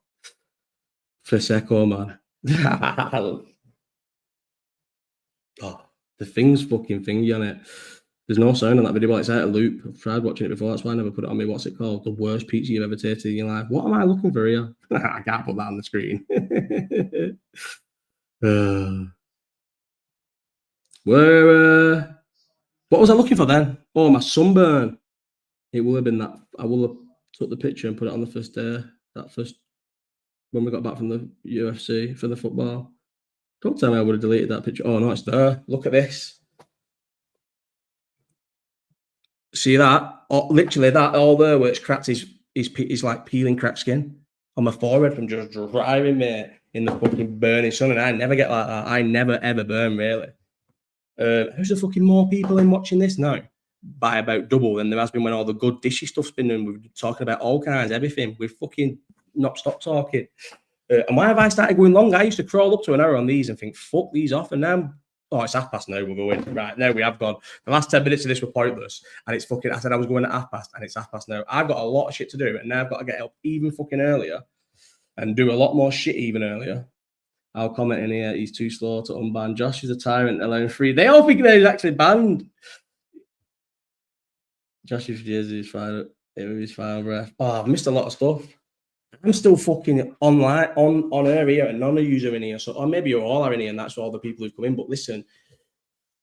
Speaker 1: man. Oh, the thing's fucking thingy on it. There's no sound on that video, but it's out of loop. I've tried watching it before. That's why I never put it on me. What's it called? The worst pizza you've ever tasted in your life. What am I looking for here? I can't put that on the screen. What was I looking for then? Oh, my sunburn. It will have been that. I will have took the picture and put it on the first day. That first, when we got back from the UFC for the football. Don't tell me I would have deleted that picture. Oh, no, it's there. Look at this. See that? Oh, literally, that all there where it's cracked is like peeling cracked skin on my forehead from just driving, mate, in the fucking burning sun. And I never get like that. I never, ever burn, really. Who's the fucking more people in watching this now? By about double than there has been when all the good dishy stuff's been and we're talking about all kinds, everything. We've fucking not stopped talking. And why have I started going long? I used to crawl up to an hour on these and think, fuck these off. And now, oh, it's 1/2 now, we're going. Right, now we have gone. The last 10 minutes of this were pointless. And it's fucking, I said I was going at 1/2 and it's 1/2 now. I've got a lot of shit to do and now I've got to get up even fucking earlier and do a lot more shit even earlier. I'll comment in here, he's too slow to unban. Josh is a tyrant, allowing free. They all think they're actually banned. Josh's jersey is fine. It was fine, breath. Oh, I've missed a lot of stuff. I'm still fucking online on her here, and none of you are in here. So, or maybe you all are in here, and that's all the people who've come in. But listen,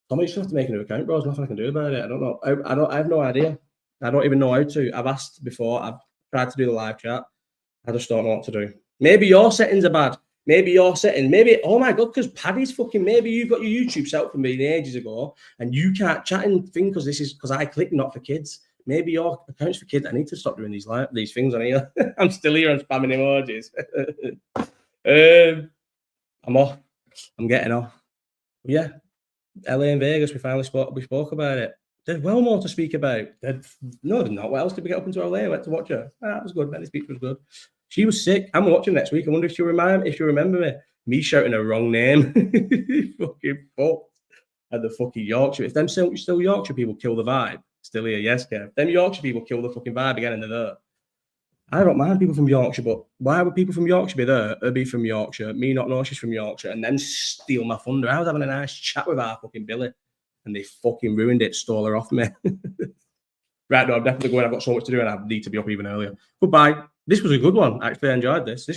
Speaker 1: somebody's just have to make a new account, bro. There's nothing I can do about it. I don't know. I have no idea. I don't even know how to. I've asked before. I've tried to do the live chat. I just don't know what to do. Maybe your settings are bad. Maybe your setting. Maybe, oh my God, because Paddy's fucking, maybe you've got your YouTube set up for me ages ago, and you can't chat and thing because I click not for kids. Maybe your account's for kids. I need to stop doing these things on here. I'm still here and spamming emojis. I'm off. I'm getting off. Yeah, LA and Vegas. We finally spoke about it. There's well more to speak about. No, there's not. What else did we get up into LA? I went to watch her. That was good. Benny's speech was good. She was sick. I'm watching next week. I wonder if you remember me shouting her wrong name. Fucking fucked. And the fucking Yorkshire. If them still Yorkshire people kill the vibe. Still here, yes, Kev. Them Yorkshire people kill the fucking vibe again and they're there. I don't mind people from Yorkshire, but why would people from Yorkshire be there? Her be from Yorkshire, me not know she's from Yorkshire, and then steal my thunder. I was having a nice chat with our fucking Billy, and they fucking ruined it, stole her off me. Right, no, I'm definitely going. I've got so much to do, and I need to be up even earlier. Goodbye. This was a good one. Actually, I enjoyed this. This was